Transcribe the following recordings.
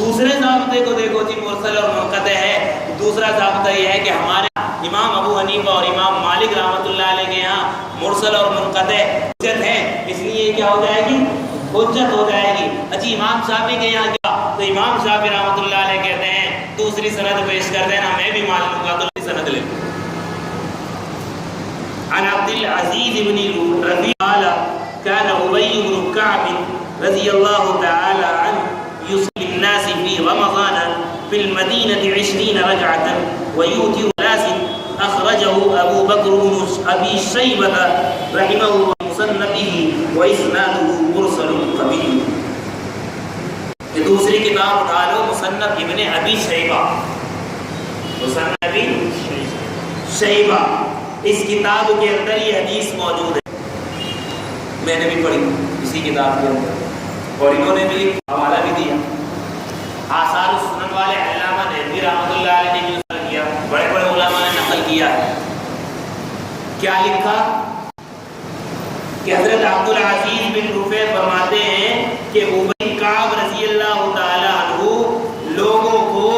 دوسرے ضابطے کو دیکھو جی، مرسل اور منقطع ہے. دوسرا ضابطہ یہ ہے کہ ہمارے امام ابو حنیفہ اور امام مالک رحمۃ اللہ علیہ کے یہاں مرسل اور منقطع حجت ہے، اس لیے یہ کیا ہو جائے گی؟ حجت ہو جائے گی. اچھی امام شافعی کے یہاں کیا؟ تو امام شافعی رحمۃ اللہ علیہ کہتے ہیں دوسری سند پیش کر دینا، میں بھی مان لوں گا. تو سند لے عن عبد العزيز بن ربيعة قال كان أبي بن كعب رضي الله تعالى عنه يصلي الناس في رمضان في المدينة 20 ركعة ويوتر ناس. أخرجه أبو بكر بن أبي شيبة رحمه الله مصنفه وإسناده مرسل قوي. یہ دوسری کتاب اٹھا لو، مصنف ابن ابی شیبہ، مصنف ابی شیبہ، اس کتاب کے اندر یہ حدیث موجود ہے. میں نے بھی پڑھی اسی کتاب کے اندر، اور انہوں نے بھی حوالہ بھی دیا. آثار السنن والے علامہ نحوی رحمۃ اللہ علیہ نے جو نقل کیا، بڑے بڑے علماء نے نقل کیا ہے. کیا لکھا کہ حضرت عبد العزیز بن رفیع فرماتے ہیں کہ ابی کعب رضی اللہ تعالی عنہ لوگوں کو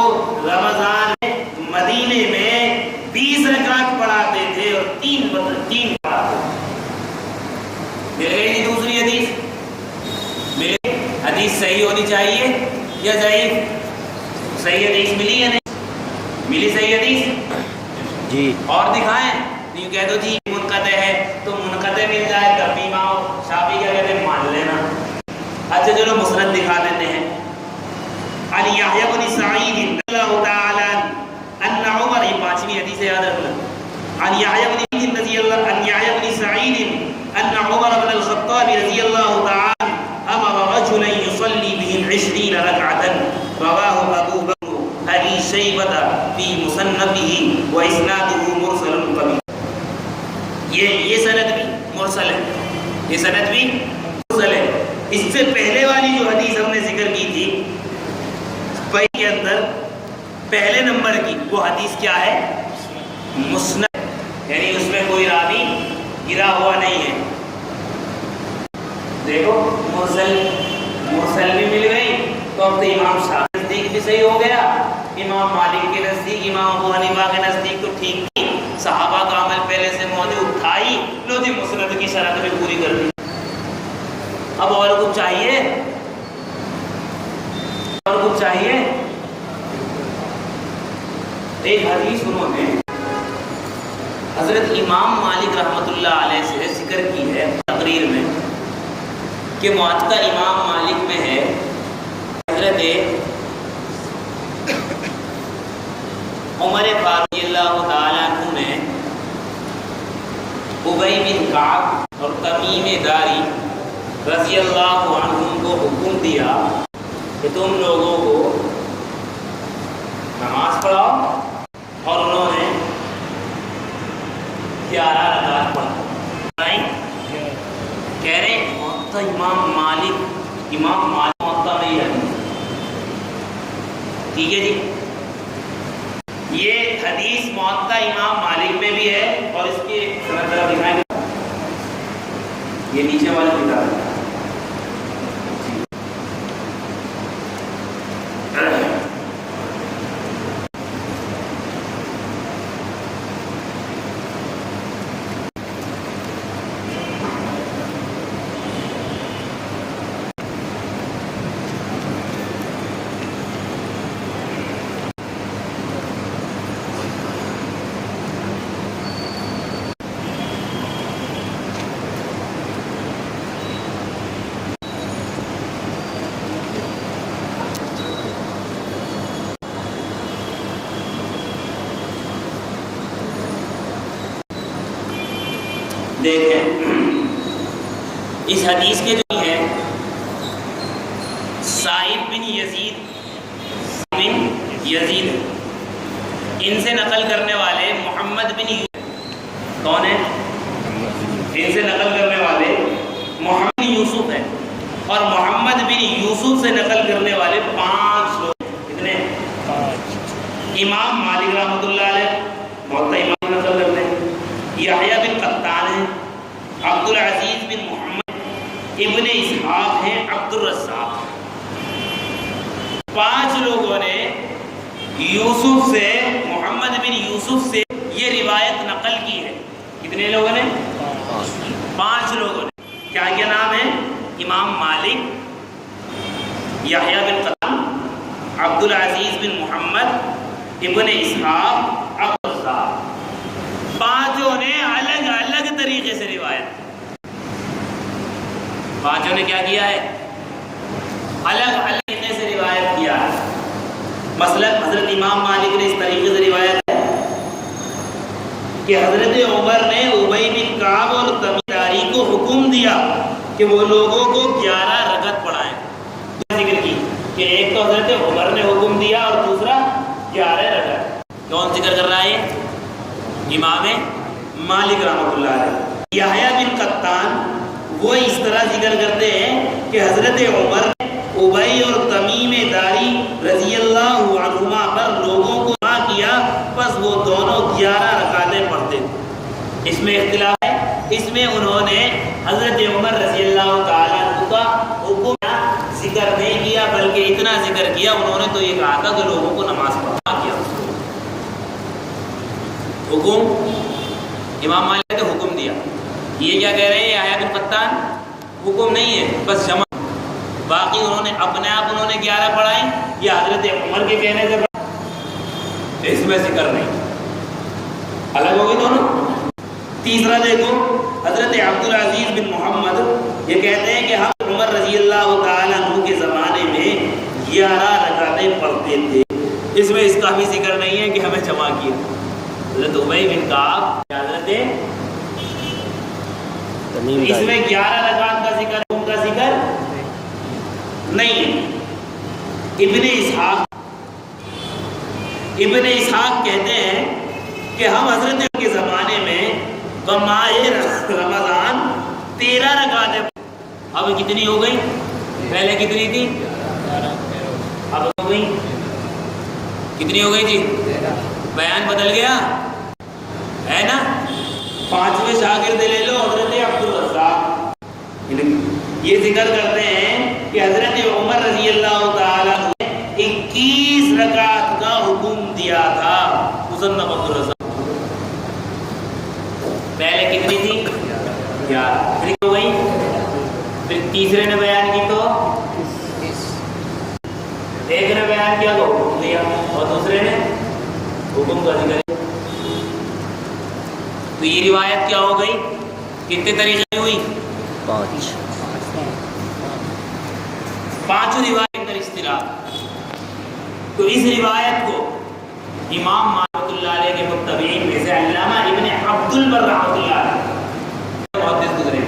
رمضان میں مدینے میں 20 رکعت پڑھاتے تھے اور 3 پڑھاتے تھے. مل گئی جی دوسری حدیث؟ مل گئی. حدیث صحیح ہونی چاہیے یا ضعیف؟ صحیح حدیث ملی یا نہیں ملی؟ صحیح حدیث جی. اور دکھائیں، نہیں کہہ دو جی منقطع ہے تو منقطع مل جائے تب بھی امام شافعی کیا کہتے ہیں مان لینا. اچھا چلو مسند دکھا دیتے ہیں. عن یحییٰ بن سعید رضی اللہ تعالی ان عمر، یہ 5ویں حدیث یاد رکھنا. عن یحییٰ بن سعید ان عمر بن الخطاب رضی اللہ تعالی امر رجلا يصلي بهم 20 ركعة رواه ابو بکر ابی شیبہ فی مصنفه واسناده مرسل قوی. یہ سند بھی مرسل ہے، یہ سند بھی مرسل ہے. اس سے پہلے والی جو حدیث ہم نے ذکر کی تھی پہلے کے اندر پہلے نمبر کی، وہ حدیث کیا ہے؟ مسند، یعنی اس میں کوئی راوی گرا ہوا نہیں ہے. دیکھو مرسل بھی مل گئی تو اب تو امام شافعی کے نزدیک بھی صحیح ہو گیا، امام مالک کے نزدیک، امام ابو حنیفہ کے نزدیک تو ٹھیک تھی. صحابہ کا عمل پہلے سے موجود تھا ہی، لو جی مسند کی شرط بھی پوری کر دی. اب اور کچھ چاہیے؟ اور کچھ چاہیے؟ ایک حدیث انہوں نے حضرت امام مالک رحمۃ اللہ علیہ سے ذکر کی ہے تقریر میں کہ موطا امام مالک میں ہے حضرت عمر فاروق رضی اللہ تعالی عنہ نے ابی بن کعب اور تمیم داری رضی اللہ عنہم کو حکم دیا کہ تم لوگوں کو نماز پڑھاؤ، اور انہوں نے 11 رکعت پڑھائی. کہہ رہے ہیں موطا امام مالک موطا میں ہے. ٹھیک ہے جی، یہ حدیث موطا امام مالک میں بھی ہے، اور اس کی سند طرف دکھائیں گے. یہ نیچے والی کتاب ہے. دیکھیں اس حدیث کے جو ہیں سعید بن یزید ان سے نقل کرنے والے محمد بن یوسف کون ہیں؟ ان سے نقل کرنے والے محمد بن یوسف ہیں، اور محمد بن یوسف سے نقل کرنے والے 5 لوگ. کتنے؟ 5. امام مالک رحمۃ اللہ علیہ موطا امام نقل کرتے ہیں، یحییٰ بن قطان ہیں، عبد العزیز بن محمد ابن اسحاق ہیں، عبد الرزاق. 5 لوگوں نے یوسف سے، محمد بن یوسف سے یہ روایت نقل کی ہے. کتنے لوگوں نے؟ 5 لوگوں نے. کیا کیا نام ہے؟ امام مالک، یحییٰ بن قطان، عبد العزیز بن محمد، ابن اسحاق، عبد الرزاق. 5 نے الگ الگ طریقے سے روایت. 5 نے کیا کیا ہے؟ الگ الگ طریقے سے روایت کیا ہے. مثلا حضرت امام مالک نے اس طریقے سے روایت ہے کہ حضرت عمر نے ابی بن کعب اور تمیمی کو حکم دیا کہ وہ لوگوں کو 11 رکعت پڑھائیں. ذکر کی کہ ایک تو حضرت عمر نے حکم دیا اور دوسرا 11 رکعت. کون ذکر کر رہا ہے؟ امام مالک رحمۃ اللہ علیہ. یحییٰ بن قطان وہ اس طرح ذکر کرتے ہیں کہ حضرت عمر نے ابی اور تمیم داری رضی اللہ عنہما پر لوگوں کو جمع کیا، بس وہ دونوں 11 رکعتیں پڑھتے. اس میں اختلاف ہے. اس میں انہوں نے حضرت عمر رضی اللہ تعالیٰ عنہ کا حکم ذکر نہیں کیا، بلکہ اتنا ذکر کیا، انہوں نے تو یہ کہا تھا کہ لوگوں کو نماز پڑھا کیا. حکم امام مالک نے حکم دیا. یہ کیا کہہ رہے ہیں یحییٰ بن قطان؟ حکم نہیں ہے، بس جمع. باقی انہوں نے اپنے آپ انہوں نے 11 پڑھائیں یا حضرت عمر کے کہنے سے پڑھائیں، اس میں ذکر نہیں. الگ ہو گئی دونوں. تیسرا دیکھو، حضرت عبد العزیز بن محمد یہ کہتے ہیں کہ ہم عمر رضی اللہ تعالیٰ عنہ کے زمانے میں 11 رکعتیں پڑھتے تھے. اس میں اس کا بھی ذکر نہیں ہے کہ ہمیں جمع کیا. حضرت ابی بن کعب، حضرت اس میں 11 رکعت کا ذکر، ان کا ذکر نہیں ہے. ابن اسحاق کہتے ہیں کہ ہم حضرت کے زمانے میں ماہ رمضان 13 رکعتیں. اب کتنی ہو گئی؟ پہلے کتنی تھی؟ اب ہو گئی کتنی ہو گئی تھی؟ بیان بدل گیا ہے نا. 5ویں شاگرد لے لو حضرت عبد الرزاق، یہ ذکر کرتے ہیں کہ حضرت عمر رضی اللہ تعالیٰ نے 21 رکعت کا حکم دیا تھا. مصنف عبد الرزاق. پہلے کتنی تھی؟ 11. پھر ہو گئی. پھر تیسرے نے بیان کی تو ایک نے بیان کیا تو حکم دیا، اور دوسرے نے حکم کا ذکر. تو یہ روایت کیا ہو گئی؟ کتنے طریقے میں ہوئی؟ 5 روایت اندر اختلاف. تو اس روایت کو امام مالک اللہ علیہ کے متبعین میں سے علامہ ابن عبد البر رحمۃ اللہ علیہ محدث گزرے،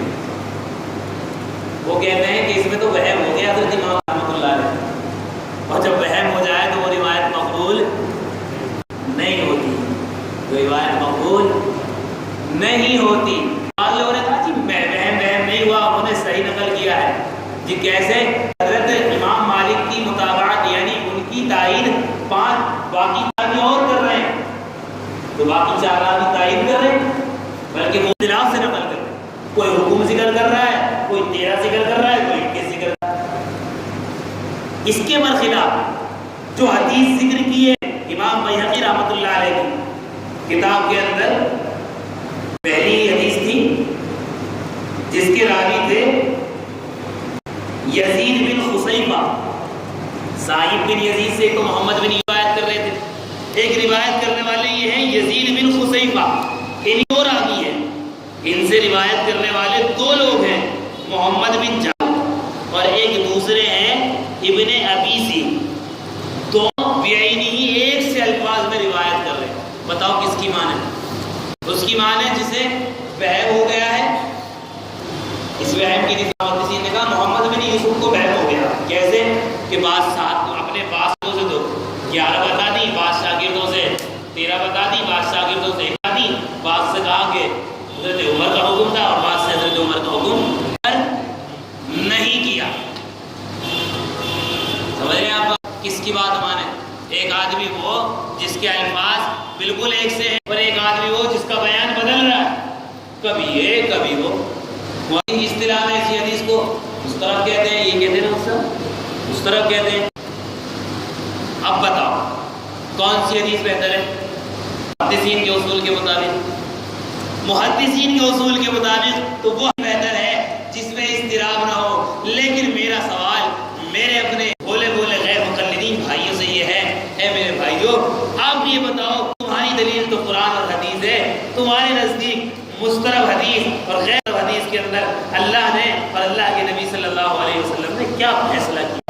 وہ کہتے ہیں کہ اس میں تو وہم ہو گیا حضرت امام رحمۃ اللہ علیہ، اور جب وہم ہو جائے تو وہ روایت مقبول نہیں ہوتی. تو روایت مقبول نہیں ہوتی. بعض لوگوں نے کہا جی وہم نہیں ہوا، انہوں نے صحیح نقل کیا ہے. جی کیسے؟ حضرت امام مالک کی مطابعت یعنی ان کی تائید 5 باقی آدمی اور کر رہے ہیں، تو باقی 4 آدمی تائید کر رہے ہیں، بلکہ وہ اختلاف سے نقل کر رہے ہیں. کوئی حکم ذکر کر رہا ہے، کوئی 13 ذکر کر رہا ہے، کوئی 21 ذکر کر رہا ہے. اس کے برخلاف جو حدیث ذکر کی ہے امام بیہقی رحمۃ اللہ علیہ کی کتاب کے اندر، پہلی حدیث تھی جس کے راوی تھے یزید بن خصیفہ. صاحب بن یزید سے تو محمد بن روایت کر رہے تھے. ایک روایت کرنے والے یہ ہیں یزید بن خصیفہ، ان دو راوی ہیں. ان سے روایت کرنے والے 2 لوگ ہیں، محمد بن جعفر اور ایک دوسرے ہیں ابن ابی ذئب. دونوں بعینہ ایک سے الفاظ میں روایت کر رہے ہیں. بتاؤ کس کی مان ہے؟ اس کی مان ہے جسے وہم ہو گیا ہے. اس وہم کی کسی نے کہا محمد بن یوسف کو وہم ہو گیا. کیسے؟ کہ بعض ساتھ اپنے بادشاہوں سے تو 11 بتا دی، بعض شاگردوں سے 13 بتا دی، بعض شاگردوں سے 1 بتا دی. بعض سے کہا کہ حضرت عمر کا حکم تھا اور بعض سے حضرت عمر کا حکم نہیں کیا. سمجھ رہے ہیں آپ کس کی بات مانے؟ ایک آدمی وہ جس کے الفاظ بالکل ایک سے ہیں، اور ایک آدمی وہ جس کا بیان بدل رہا ہے، کبھی یہ کبھی وہ. اصطلاح میں اسی حدیث کو اس طرف کہتے ہیں، یہ کہتے ہیں نا اس طرف کہتے ہیں. اب بتاؤ کون سی حدیث بہتر ہے؟ محدثین کے اصول کے مطابق، محدثین کے اصول کے مطابق تو وہ بہتر ہے جس میں اضطراب نہ ہو. لیکن میرا سوال میرے اپنے بولے بولے غیر مقلدین بھائیوں سے یہ ہے، اے میرے بھائیوں آپ یہ بتاؤ تمہاری دلیل تو قرآن اور حدیث ہے، تمہارے نزدیک مسترب حدیث اور غیر حدیث کے اندر اللہ نے اور اللہ کے نبی صلی اللہ علیہ وسلم نے کیا فیصلہ کیا؟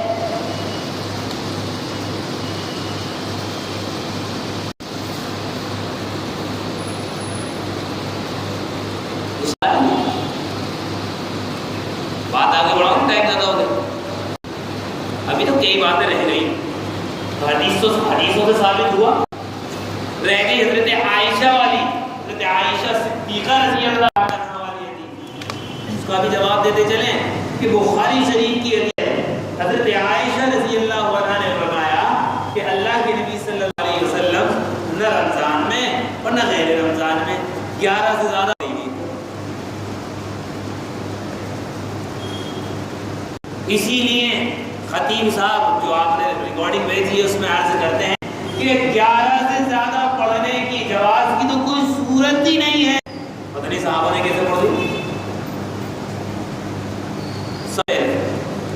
بات آگے بڑھاؤں ٹائم زیادہ ہو گیا، ابھی تو کئی باتیں رہ گئی. حدیثوں سے ثابت ہوا، رہ گئی حضرت عائشہ والی، حضرت عائشہ صدیقہ رضی اللہ عنہا والی حدیث. اس کا بھی جواب دیتے چلیں کہ بخاری شریف کی حدیث ہے. حضرت عائشہ رضی اللہ عنہا نے فرمایا کہ اللہ کے نبی صلی اللہ علیہ وسلم نہ رمضان میں اور نہ غیر رمضان میں 11 سے زیادہ نہیں. اسی لیے خطیب صاحب جو آپ نے ریکارڈنگ بھیجی ہے اس میں عرض کرتے ہیں کہ 11 سے زیادہ پڑھنے کی جواز کی تو کوئی صورت ہی نہیں ہے. پتہ نہیں صحابہ نے کیسے پڑھ دی.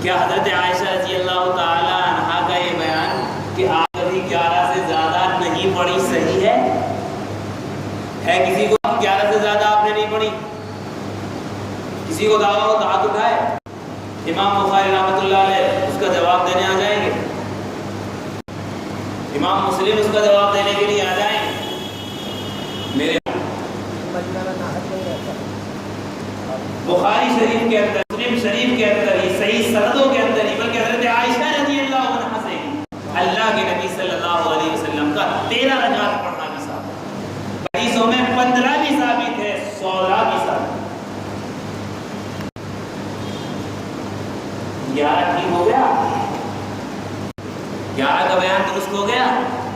کیا حضرت عائشہ رضی اللہ تعالی عنہا کا یہ بیان کہ آپ کبھی 11 سے زیادہ نہیں پڑھی صحیح ہے؟ کسی کو 11 سے زیادہ آپ نے نہیں پڑھی؟ کسی کو دعویٰ ہو تو ہاتھ اٹھائے. امام بخاری رحمۃ اللہ علیہ اس کا جواب دینے آ جائیں گے، امام مسلم اس کا جواب دینے کے لیے آ جائیں گے. میرے بخاری شریف کے اندر، مسلم شریف کے اندر، یہ صحیح سندوں کے اندر ہی بلکہ حضرت عائشہ رضی اللہ عنہا سے اللہ کے نبی صلی اللہ علیہ وسلم کا 13 رکعت پڑھنا بھی ثابت ہے. حدیثوں میں 15 بھی ثابت ہے، 16 بھی ثابت ہے. 11 ٹھیک ہو گیا، 11 کا بیان درست ہو گیا.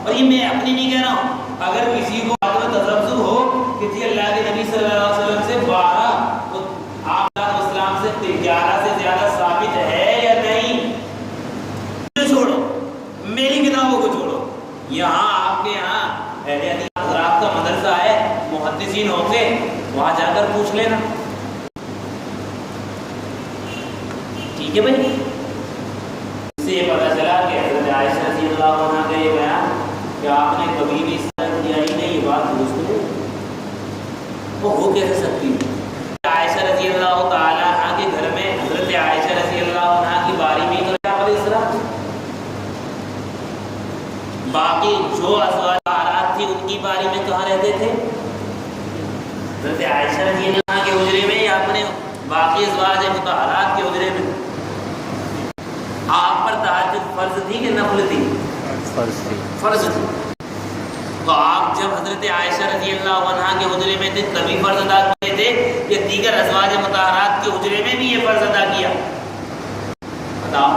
اور یہ میں اپنی نہیں کہہ رہا ہوں، اگر کسی کو بات میں تذبذب ہو کہ جی اللہ کے نبی صلی اللہ علیہ وسلم سے 12 تو آپ اسلام سے 11 سے زیادہ ثابت ہے یا نہیں، چھوڑو میری کتابوں کو چھوڑو. یہاں آپ کے یہاں اہل حدیث حضرات کا مدرسہ ہے، محدثین ہوں گے، وہاں جا کر پوچھ لینا. ٹھیک ہے بھائی. اس سے یہ پتہ چلا کہ حضرت عائشہ رضی اللہ عنہا کا یہ بیان کہ آپ نے کبھی بھی سند کیا ہی نہیں، یہ بات درست ہے. وہ ہو کیسے سکتی ہے؟ عائشہ رضی اللہ تعالی عنہا کے گھر میں حضرت عائشہ رضی اللہ عنہا کی باری میں تو کیا علیہ السلام، باقی جو ازواج طاہرات تھی ان کی باری میں کہاں رہتے تھے؟ حضرت عائشہ رضی اللہ عنہا کے حجرے میں یا اپنے باقی ازواج مطہرات کے حجرے میں؟ آپ پر تہجد فرض تھی کہ نفل تھی؟ فرض تھی. تو آپ جب حضرت عائشہ رضی اللہ عنہا کے حجرے میں تھے تبھی فرض ادا کیے تھے یا دیگر ازواج مطہرات کے حجرے میں بھی یہ فرض ادا کیا؟ بتاؤ.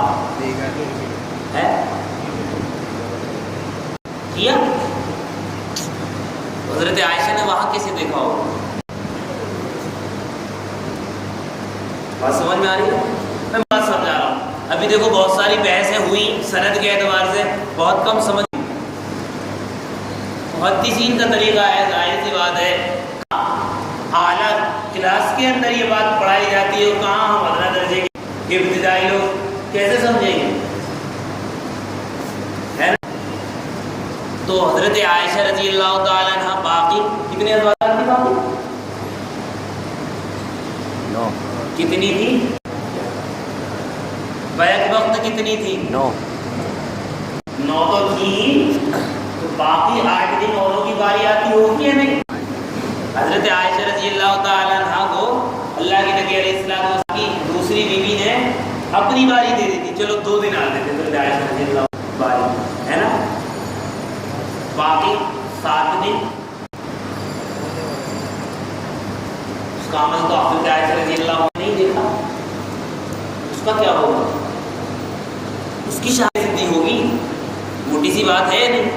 ہے کیا؟ حضرت عائشہ نے وہاں کیسے دیکھا ہو؟ بات سمجھ میں آ رہی ہے؟ میں بات سمجھا رہا ہوں. ابھی دیکھو بہت ساری بحثیں ہوئی سند کے اعتبار سے، بہت کم سمجھ. محدثین کا طریقہ ہے، ظاہر سی بات ہے اعلیٰ کلاس کے اندر یہ بات پڑھائی جاتی ہے، کہاں ہم ادنا درجے کے ابتدائی لوگ کیسے سمجھیں گے؟ ہے نا؟ تو حضرت عائشہ رضی اللہ تعالی عنہ باقی کتنے ازواج تھی؟ باقی کتنی تھی؟ بیک وقت کتنی تھی؟ 9 تو تھی، تو باقی 8 دن اوروں کی باری آتی ہوگی یا نہیں؟ حضرت عائشہ رضی اللہ تعالی عنہ کو اللہ کے نبی علیہ السلام کی دوسری بیوی نے اپنی باری دے دی تھی، چلو 2 دن آ دیتے حضرت عائشہ رضی اللہ باری، ہے نا؟ باقی 7 دن اس کا عمل تو حضرت عائشہ رضی اللہ عنہ نے نہیں دیکھا. اس کا کیا ہوگا؟ اس کی شاہدی ہوگی. موٹی سی بات ہے نہیں.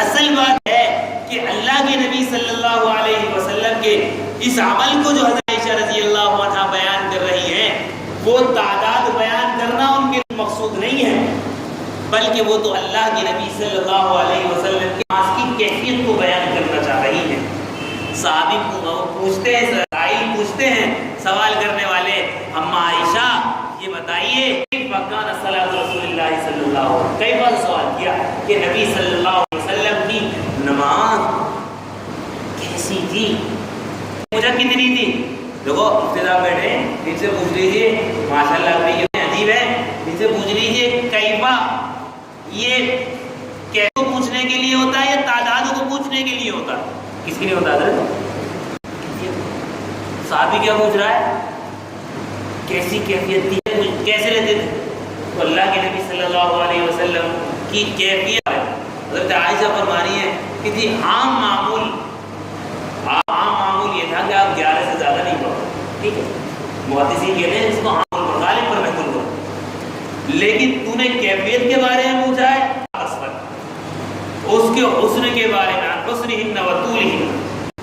اصل بات ہے کہ اللہ کے نبی صلی اللہ علیہ وسلم کے اس عمل کو جو حضرت عائشہ رضی اللہ عنہا بیان کر رہی ہیں، وہ تعداد بیان کرنا ان کے مقصود نہیں ہے. بلکہ وہ تو اللہ کے نبی صلی اللہ علیہ وسلم کی نماز کی کیفیت کو بیان کرنا چاہ رہی ہیں۔ صحابی پوچھتے ہیں، سائل پوچھتے ہیں، سوال کرنے والے، اما عائشہ یہ بتائیے فکان صلاۃ رسول اللہ صلی اللہ علیہ وسلم، کئی بار سوال کیا کہ نبی صلی اللہ علیہ وسلم کی نماز کیسی تھی، مجھے کتنی تھی؟ دیکھو ابتدا بیٹھے ان سے پوچھ لیجیے، ماشاء اللہ یہ عجیب ہے، ان سے پوچھ لیجیے کیفا، یہ کیسے پوچھنے کے لیے ہوتا ہے یا تعداد کو پوچھنے کے لیے ہوتا ہے؟ کس کے لیے ہوتا ہے؟ صحابی کیا پوچھ رہا ہے؟ کیسی کیفیت تھی، کیسے رہتے تھے؟ تو اللہ کے نبی صلی اللہ علیہ وسلم کی کیفیت ہے، حضرت عائشہ فرما رہی ہے کہ تھی عام معمول یہ تھا کہ آپ 11 سے زیادہ نہیں پڑھو، ٹھیک ہے، محدثین کہتے ہیں اس کو عام پر غالب پر محمول کرو، لیکن تو نے کیفیت کے بارے میں پوچھا ہے، اس کے حسن کے بارے میں، حسنہن و طولہن،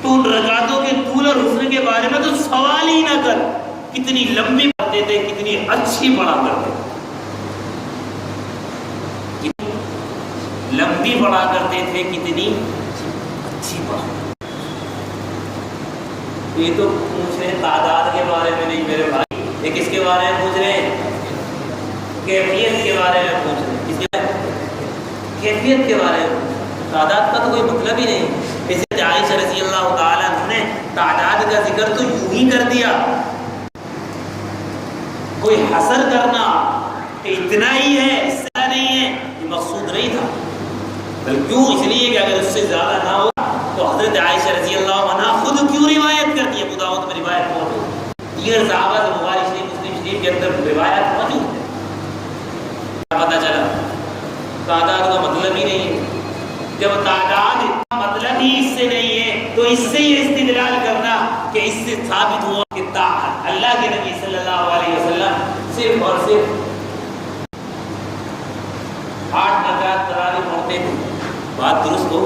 تو ان رکعتوں کے طول اور حسن کے بارے میں تو سوال ہی نہ کر، کتنی لمبی پڑھتے تھے، کتنی اچھی پڑھا کرتے تھے، لمبی پڑھا کرتے تھے، کتنی اچھی پڑھا۔ یہ تو پوچھ رہے ہیں تعداد کے بارے میں نہیں میرے بھائی، یہ کس کے بارے میں پوچھ رہے ہیں؟ کیفیت کے بارے میں پوچھ رہے ہیں، کس کے بارے میں؟ کیفیت کے بارے میں، تعداد کا تو کوئی مطلب ہی نہیں۔ جیسے عائشہ رضی اللہ تعالیٰ عنہ نے تعداد کا ذکر تو یوں ہی کر دیا، کوئی حصر کرنا کہ اتنا ہی ہے اس سے نہیں ہے، یہ مقصود نہیں تھا، بلکہ کیوں؟ اس لیے کہ اگر اس سے زیادہ نہ ہو تو حضرت عائشہ رضی اللہ عنہ خود کیوں روایت کرتی ہے؟ ابو داؤد میں روایت موجود ہے، دیگر صحابہ سے بخاری شریف مسلم شریف کے اندر روایت موجود ہے۔ پتہ چلا تعداد کا مطلب ہی نہیں ہے، جب تعداد کا مطلب ہی اس سے نہیں ہے تو اس سے یہ استدلال کرنا کہ اس سے ثابت ہوا کہ اللہ کے نبی صلی اللہ علیہ وسلم صرف اور صرف 8 رکعت تراویح پڑھتے تھے، بات درست ہو؟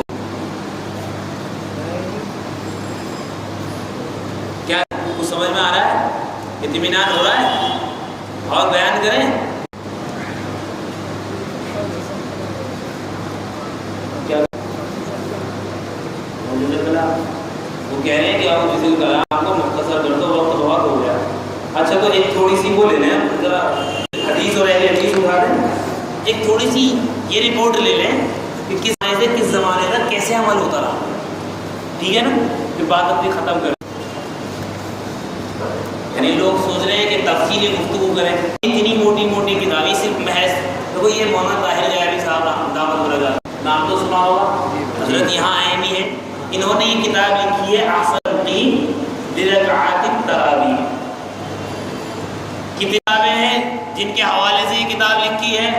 کیا کچھ سمجھ میں آ رہا ہے؟ اطمینان ہو رہا ہے؟ اور بیان کریں کیا؟ وہ کہہ رہے ہیں کہ آپ کسی کلام کو مختصر کر دو، وقت بہت ہو گیا۔ اچھا تو ایک تھوڑی سی وہ لے لیں، ذرا حدیث اور اہل حدیث اٹھا دیں، ایک تھوڑی سی یہ رپورٹ لے لیں کہ کس زمانے تک کیسے عمل ہوتا رہا، ٹھیک ہے نا؟ پھر بات اپنی ختم کریں۔ یعنی لوگ سوچ رہے ہیں کہ تفصیلی گفتگو کریں، اتنی موٹی موٹی کتابیں صرف محض، دیکھو یہ مولانا طاہر غیابی صاحب دعوت برکات، نام تو سنا ہوگا، حضرت یہاں آئے بھی ہیں، انہوں نے یہ کتاب لکھی ہے احسن لرکعات التراویح، کتابیں ہیں جن کے حوالے سے یہ کتاب لکھی ہے۔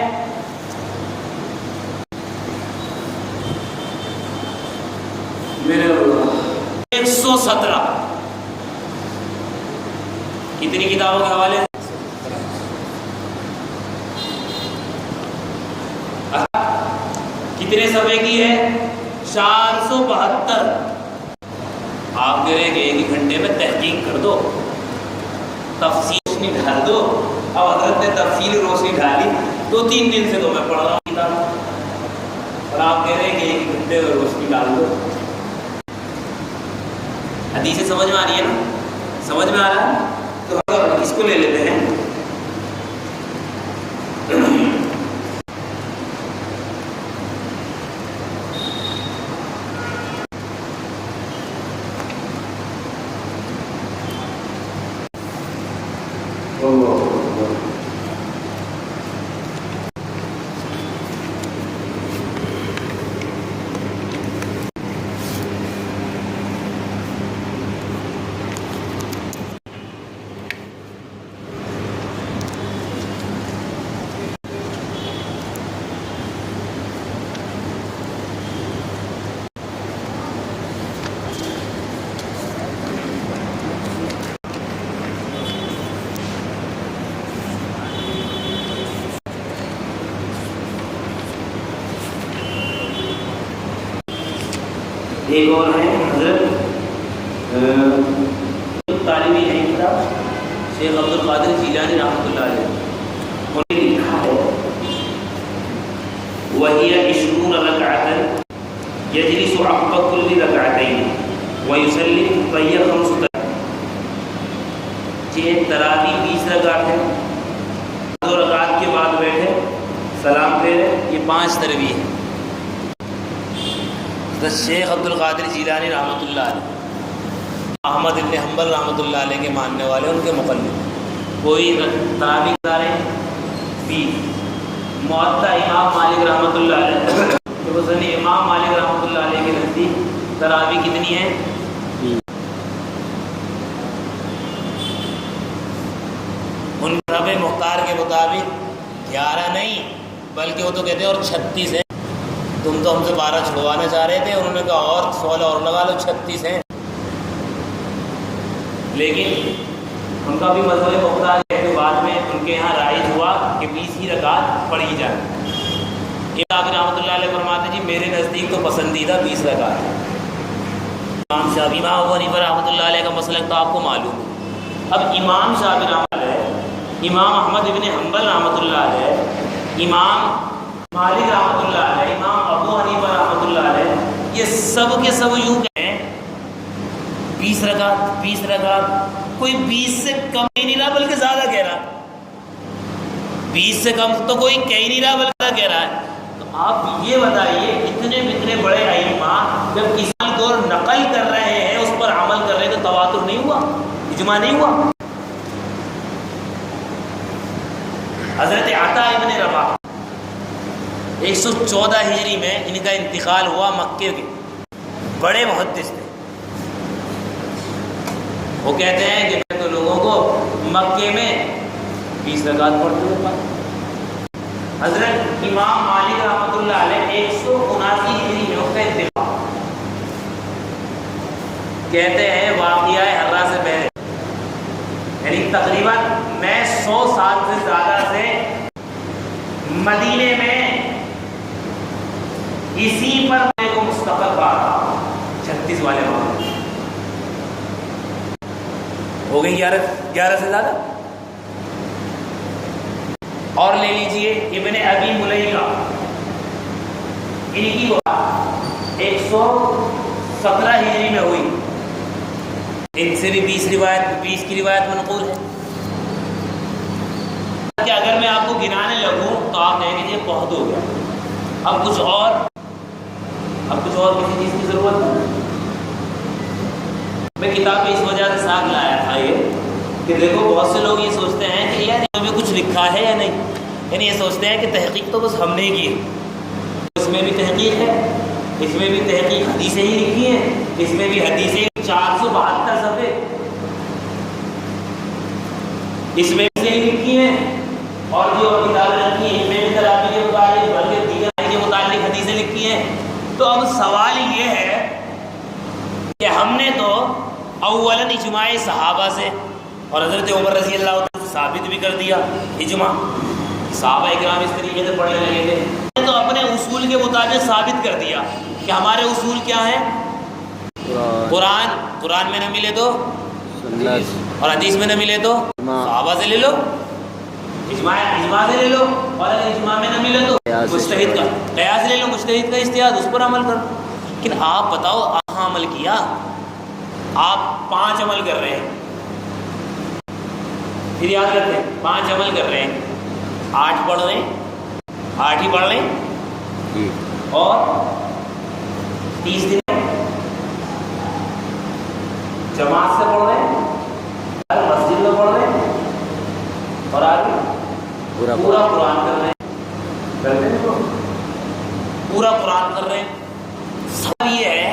میرے 117 کتنی کتابوں کے حوالے سے؟ کتنے صفحے کی ہے؟ 472۔ آپ کہہ رہے ہیں کہ ایک ہی گھنٹے میں تحقیق کر دو، تفصیل روشنی ڈال دو۔ اب حضرت نے تفصیل روشنی ڈالی، 2-3 دن سے تو میں پڑھ رہا ہوں کتاب، اور آپ کہہ رہے ہیں کہ ایک ہی گھنٹے میں روشنی ڈال دو۔ حدیثیں سمجھ میں آ رہی ہے نا؟ سمجھ میں آ رہا ہے تو اس کو لے لیتے ہیں۔ ایک اور ہے حضرت طالبی ہے کتاب شیخ عبد القادر جیلانی رحمۃ اللہ علیہ، انہوں نے لکھا ہے وهي 20 ركعة يجلس عقب كل ركعتين ويسلم فهي 5 تراویح 20 رکعت ہے، 2 رکعت کے بعد بیٹھے سلام پھیرے، یہ 5 تراویح ہے۔ شیخ عبد القادر جیلانی رحمۃ اللہ علیہ، احمد ابن حنبل رحمۃ اللہ علیہ کے ماننے والے، ان کے مقلد کوئی تراویح بتا رہے ہیں 20۔ موطا امام مالک رحمۃ اللہ علیہ، امام مالک رحمۃ اللہ علیہ کے نزدیک تراویح کتنی ہے؟ ان رب مختار کے مطابق 11 نہیں بلکہ وہ تو کہتے ہیں اور 36 ہیں۔ تم تو ہم سے 12 چھڑوانا چاہ رہے تھے، انہوں نے کہا اور 16 اور لگا لو، 36 ہیں۔ لیکن ان کا بھی مذہب مختار ہے کہ بعد میں ان کے یہاں رائج ہوا کہ 20 ہی رکعت پڑھی جائے۔ امام رحمۃ اللہ علیہ فرماتے جی میرے نزدیک تو پسندیدہ 20 رکعت ہے۔ امام شافعی، امام ابو حنیفہ رحمۃ اللہ علیہ کا مسلک تو آپ کو معلوم ہے۔ اب امام شافعی رحمۃ اللہ علیہ، امام احمد ابن حنبل رحمۃ اللہ علیہ، امام مالک رحمۃ اللہ علیہ، امام ابو حنیفہ رحمۃ اللہ علیہ، یہ سب کے سب یوں کہیں 20 رکعت 20 رکعت، کوئی 20 سے کم ہی نہیں رہا بلکہ زیادہ کہہ رہا، 20 سے کم تو کوئی کہہ ہی نہیں رہا بلکہ زیادہ کہہ رہا ہے۔ تو آپ یہ بتائیے اتنے بڑے ائمہ جب کسی کو نقل کر رہے ہیں، اس پر عمل کر رہے ہیں، تو تواتر نہیں ہوا؟ اجماع نہیں ہوا؟ حضرت عطا ابن رباح 114 ہجری میں ان کا انتقال ہوا، مکے کے بڑے محدث تھے۔ وہ کہتے ہیں کہ میں تو لوگوں کو مکے میں 20 رکعت پڑھتے ہوئے پایا۔ حضرت امام مالک رحمۃ اللہ علیہ 179 ہجری میں اس کا انتقال، کہتے ہیں واقعہ حرہ سے پہلے، یعنی تقریباً میں 100 سال سے زیادہ سے مدینے میں اسی پر میرے کو مستقل پا رہا، 36 والے معاملے ہو گئی 11 سے زیادہ۔ اور لے لیجئے ابن ابی ملیکہ، ان کی 117 ہجری میں ہوئی، ان سے بھی 20 کی روایت منقول ہے۔ کہ اگر میں آپ کو گنانے لگوں تو آپ کہیں گے یہ بہت ہو گیا، اب کچھ اور کسی چیز کی ضرورت نہیں۔ میں کتاب میں اس وجہ سے ساتھ لایا تھا یہ کہ دیکھو بہت سے لوگ یہ سوچتے ہیں کہ یار اس میں کچھ لکھا ہے یا نہیں، یعنی یہ سوچتے ہیں کہ تحقیق تو بس ہم نے کی ہے، اس میں بھی تحقیق ہے، اس میں بھی تحقیق حدیثیں ہی لکھی ہیں، اس میں بھی حدیثیں 472 صفحے اس میں بھی لکھی ہیں، اور جو کتابیں لکھی ہیں ان میں بھی تراویح کے متعلق بلکہ دیگر کے متعلق حدیثیں لکھی ہیں۔ تو اب سوال یہ ہے کہ ہم نے تو اولاً اجماع صحابہ سے اور حضرت عمر رضی اللہ عنہ سے ثابت بھی کر دیا اجماع، صحابہ اکرام اس طریقے سے پڑھنے لگے تھے، تو اپنے اصول کے مطابق ثابت کر دیا کہ ہمارے اصول کیا ہیں؟ قرآن میں نہ ملے تو سنت، اور حدیث میں نہ ملے تو صحابہ سے لے لو، اجماع سے لے لو، اور اگر اجماع میں نہ ملے تو مجتہد کا قیاس لے لو، مجتہد کا اجتہاد، اس پر عمل کرو۔ لیکن آپ بتاؤ آپ عمل کیا؟ آپ 5 عمل کر رہے ہیں، پھر یاد رکھیں 5 عمل کر رہے ہیں، 8 پڑھ رہے ہیں، 8 ہی پڑھ لیں، اور 30 دن جماعت سے پڑھ رہے ہیں، مسجد میں پڑھ رہے ہیں، اور آگے پورا قرآن کر رہے ہیں، پورا قرآن کر رہے ہیں۔ سب یہ ہے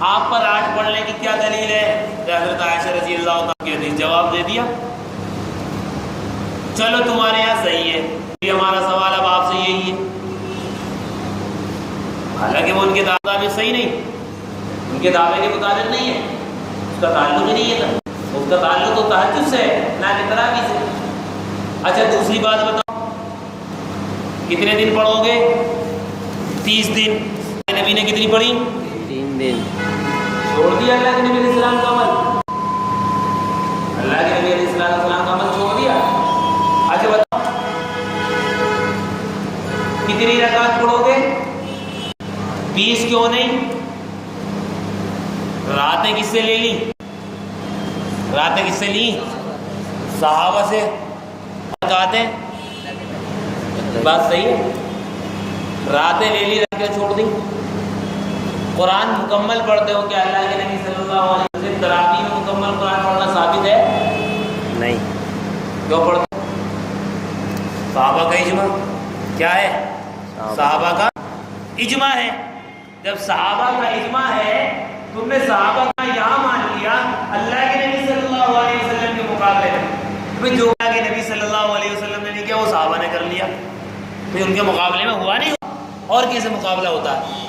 آپ پر 8 پڑھنے کی کیا دلیل ہے؟ حضرت عائشہ رضی اللہ عنہ کی حدیث جواب دے دیا، چلو تمہارے یہاں صحیح ہے، یہ ہمارا سوال اب آپ سے یہی ہے۔ حالانکہ وہ ان کے دعوے میں صحیح نہیں، ان کے دعوے کے مطابق نہیں ہے، اس کا تعلق ہی نہیں ہے، اس کا تعلق تو تہجد سے ہے نہ کہ تراویح سے۔ اچھا دوسری بات بتاؤ، کتنے دن پڑھو گے؟ 30 دن۔ نبی نے کتنی پڑھی؟ 3 دن۔ چھوڑ دیا اللہ کے نبی علیہ السلام کا عمل، اللہ کے نبی علیہ السلام کا عمل چھوڑ دیا۔ اچھا بتاؤ کتنی رکعت رکعت پڑھو گے؟ 20 کیوں نہیں؟ راتیں کس سے لے لی؟ راتیں کس سے لی؟ صحابہ سے. رکعتیں بات صحیح ہے. راتیں لے لی، راتیں چھوڑ دی. قرآن مکمل پڑھتے ہو کیا اللہ کے نبی صلی اللہ علیہ وسلم تراویح میں مکمل قرآن پڑھنا ثابت ہے؟ نہیں. کیوں پڑھتے؟ صحابہ کا اجماع کیا ہے؟ صحابہ کا اجماع ہے. جب صحابہ کا اجماع ہے، تم نے صحابہ کا یہاں مان لیا اللہ کے نبی صلی اللہ علیہ وسلم کے مقابلے میں. جو اللہ کے نبی صلی اللہ علیہ وسلم نے نہیں کیا وہ صحابہ نے کر لیا، پھر ان کے مقابلے میں ہوا نہیں. اور کیسے مقابلہ ہوتا ہے؟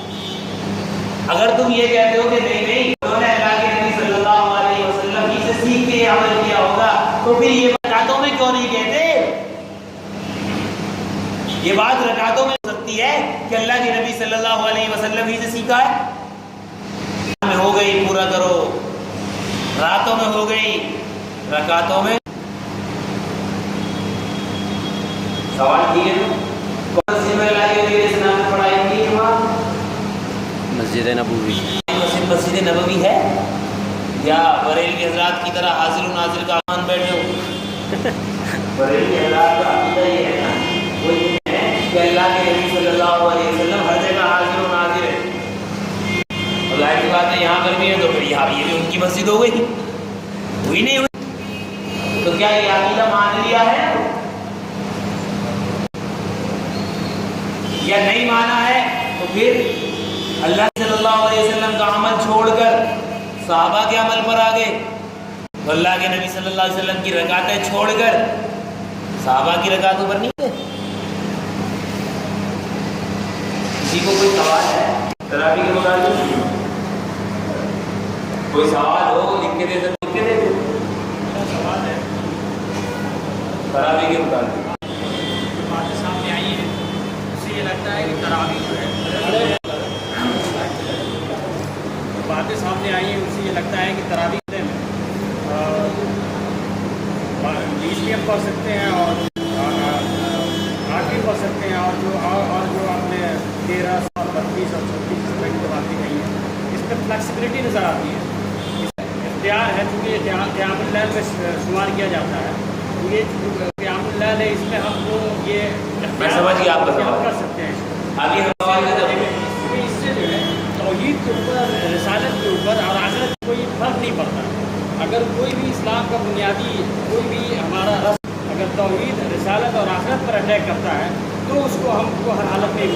اگر تم یہ کہتے ہو کہ نہیں انہوں نے اللہ کے نبی صلی اللہ علیہ وسلم ہی سے سیکھ کے عمل کیا ہوگا، تو پھر یہ رکعتوں میں کیوں نہیں کہتے؟ یہ بات رکعتوں میں ہو سکتی ہے کہ اللہ کے نبی صلی اللہ علیہ وسلم ہی سے سیکھا ہے. میں ہو گئی پورا کرو، راتوں میں ہو گئی، رکعتوں میں. سوال ٹھیک ہے؟ کون سی میں اللہ کے نبی علیہ السلام نے پڑھائی کی ہے؟ وہاں مسجد نبوی. مسجد نبوی ہے یا بریلوی حضرات کی طرح حاضر و ناظر کا مان بیٹھے ہو؟ بریلوی حضرات کا عقیدہ یہ ہے نا، وہ یہ ہے کہ اللہ کے نبی صلی اللہ علیہ وسلم ہر جگہ حاضر و ناظر ہے. اور ظاہر سی بات ہے یہاں پر بھی ہے تو پھر یہاں یہ بھی ان کی مسجد ہو گئی، ہوئی نہیں ہوئی. تو کیا یہ عقیدہ مان لیا ہے یا نہیں مانا ہے؟ تو پھر اللہ صلی اللہ علیہ وسلم کا عمل چھوڑ کر صحابہ کے عمل پر آگے، اللہ کے نبی صلی اللہ علیہ وسلم کی رکعتیں چھوڑ کر صحابہ کی رکعتوں پر نہیں گئے. کسی کو کوئی سوال ہے تراویح کے متعلق؟ کوئی سوال ہو لکھ کے دے سکتے؟ لکھ کے دے دو. سوال ہے تراویح کے متعلق. باتیں سامنے آئی ہیں، اس سے یہ لگتا ہے کہ تراویح جو ہے باتیں سامنے آئی ہیں، اس سے یہ لگتا ہے کہ تراویح میں 20 بھی ہم پڑھ سکتے ہیں اور 8 بھی پڑھ سکتے ہیں، اور جو آپ نے 13 اور 32 اور 34 کی جو باتیں کہی ہیں اس میں فلیکسیبلٹی نظر آتی ہے. اختیار ہے چونکہ یہ قیام اللیل میں شمار کیا جاتا ہے، تو یہ قیام اللیل ہے، اس میں ہم کو یہ میں سمجھ گیا آپ کر سکتے ہیں. آگے اس سے جو ہے توحید کے اوپر، رسالت کے اوپر اور آخرت کوئی فرق نہیں پڑتا. اگر کوئی بھی اسلام کا بنیادی کوئی بھی ہمارا رسم اگر توحید، رسالت اور آخرت پر اٹیک کرتا ہے تو اس کو ہم کو ہر حالت میں،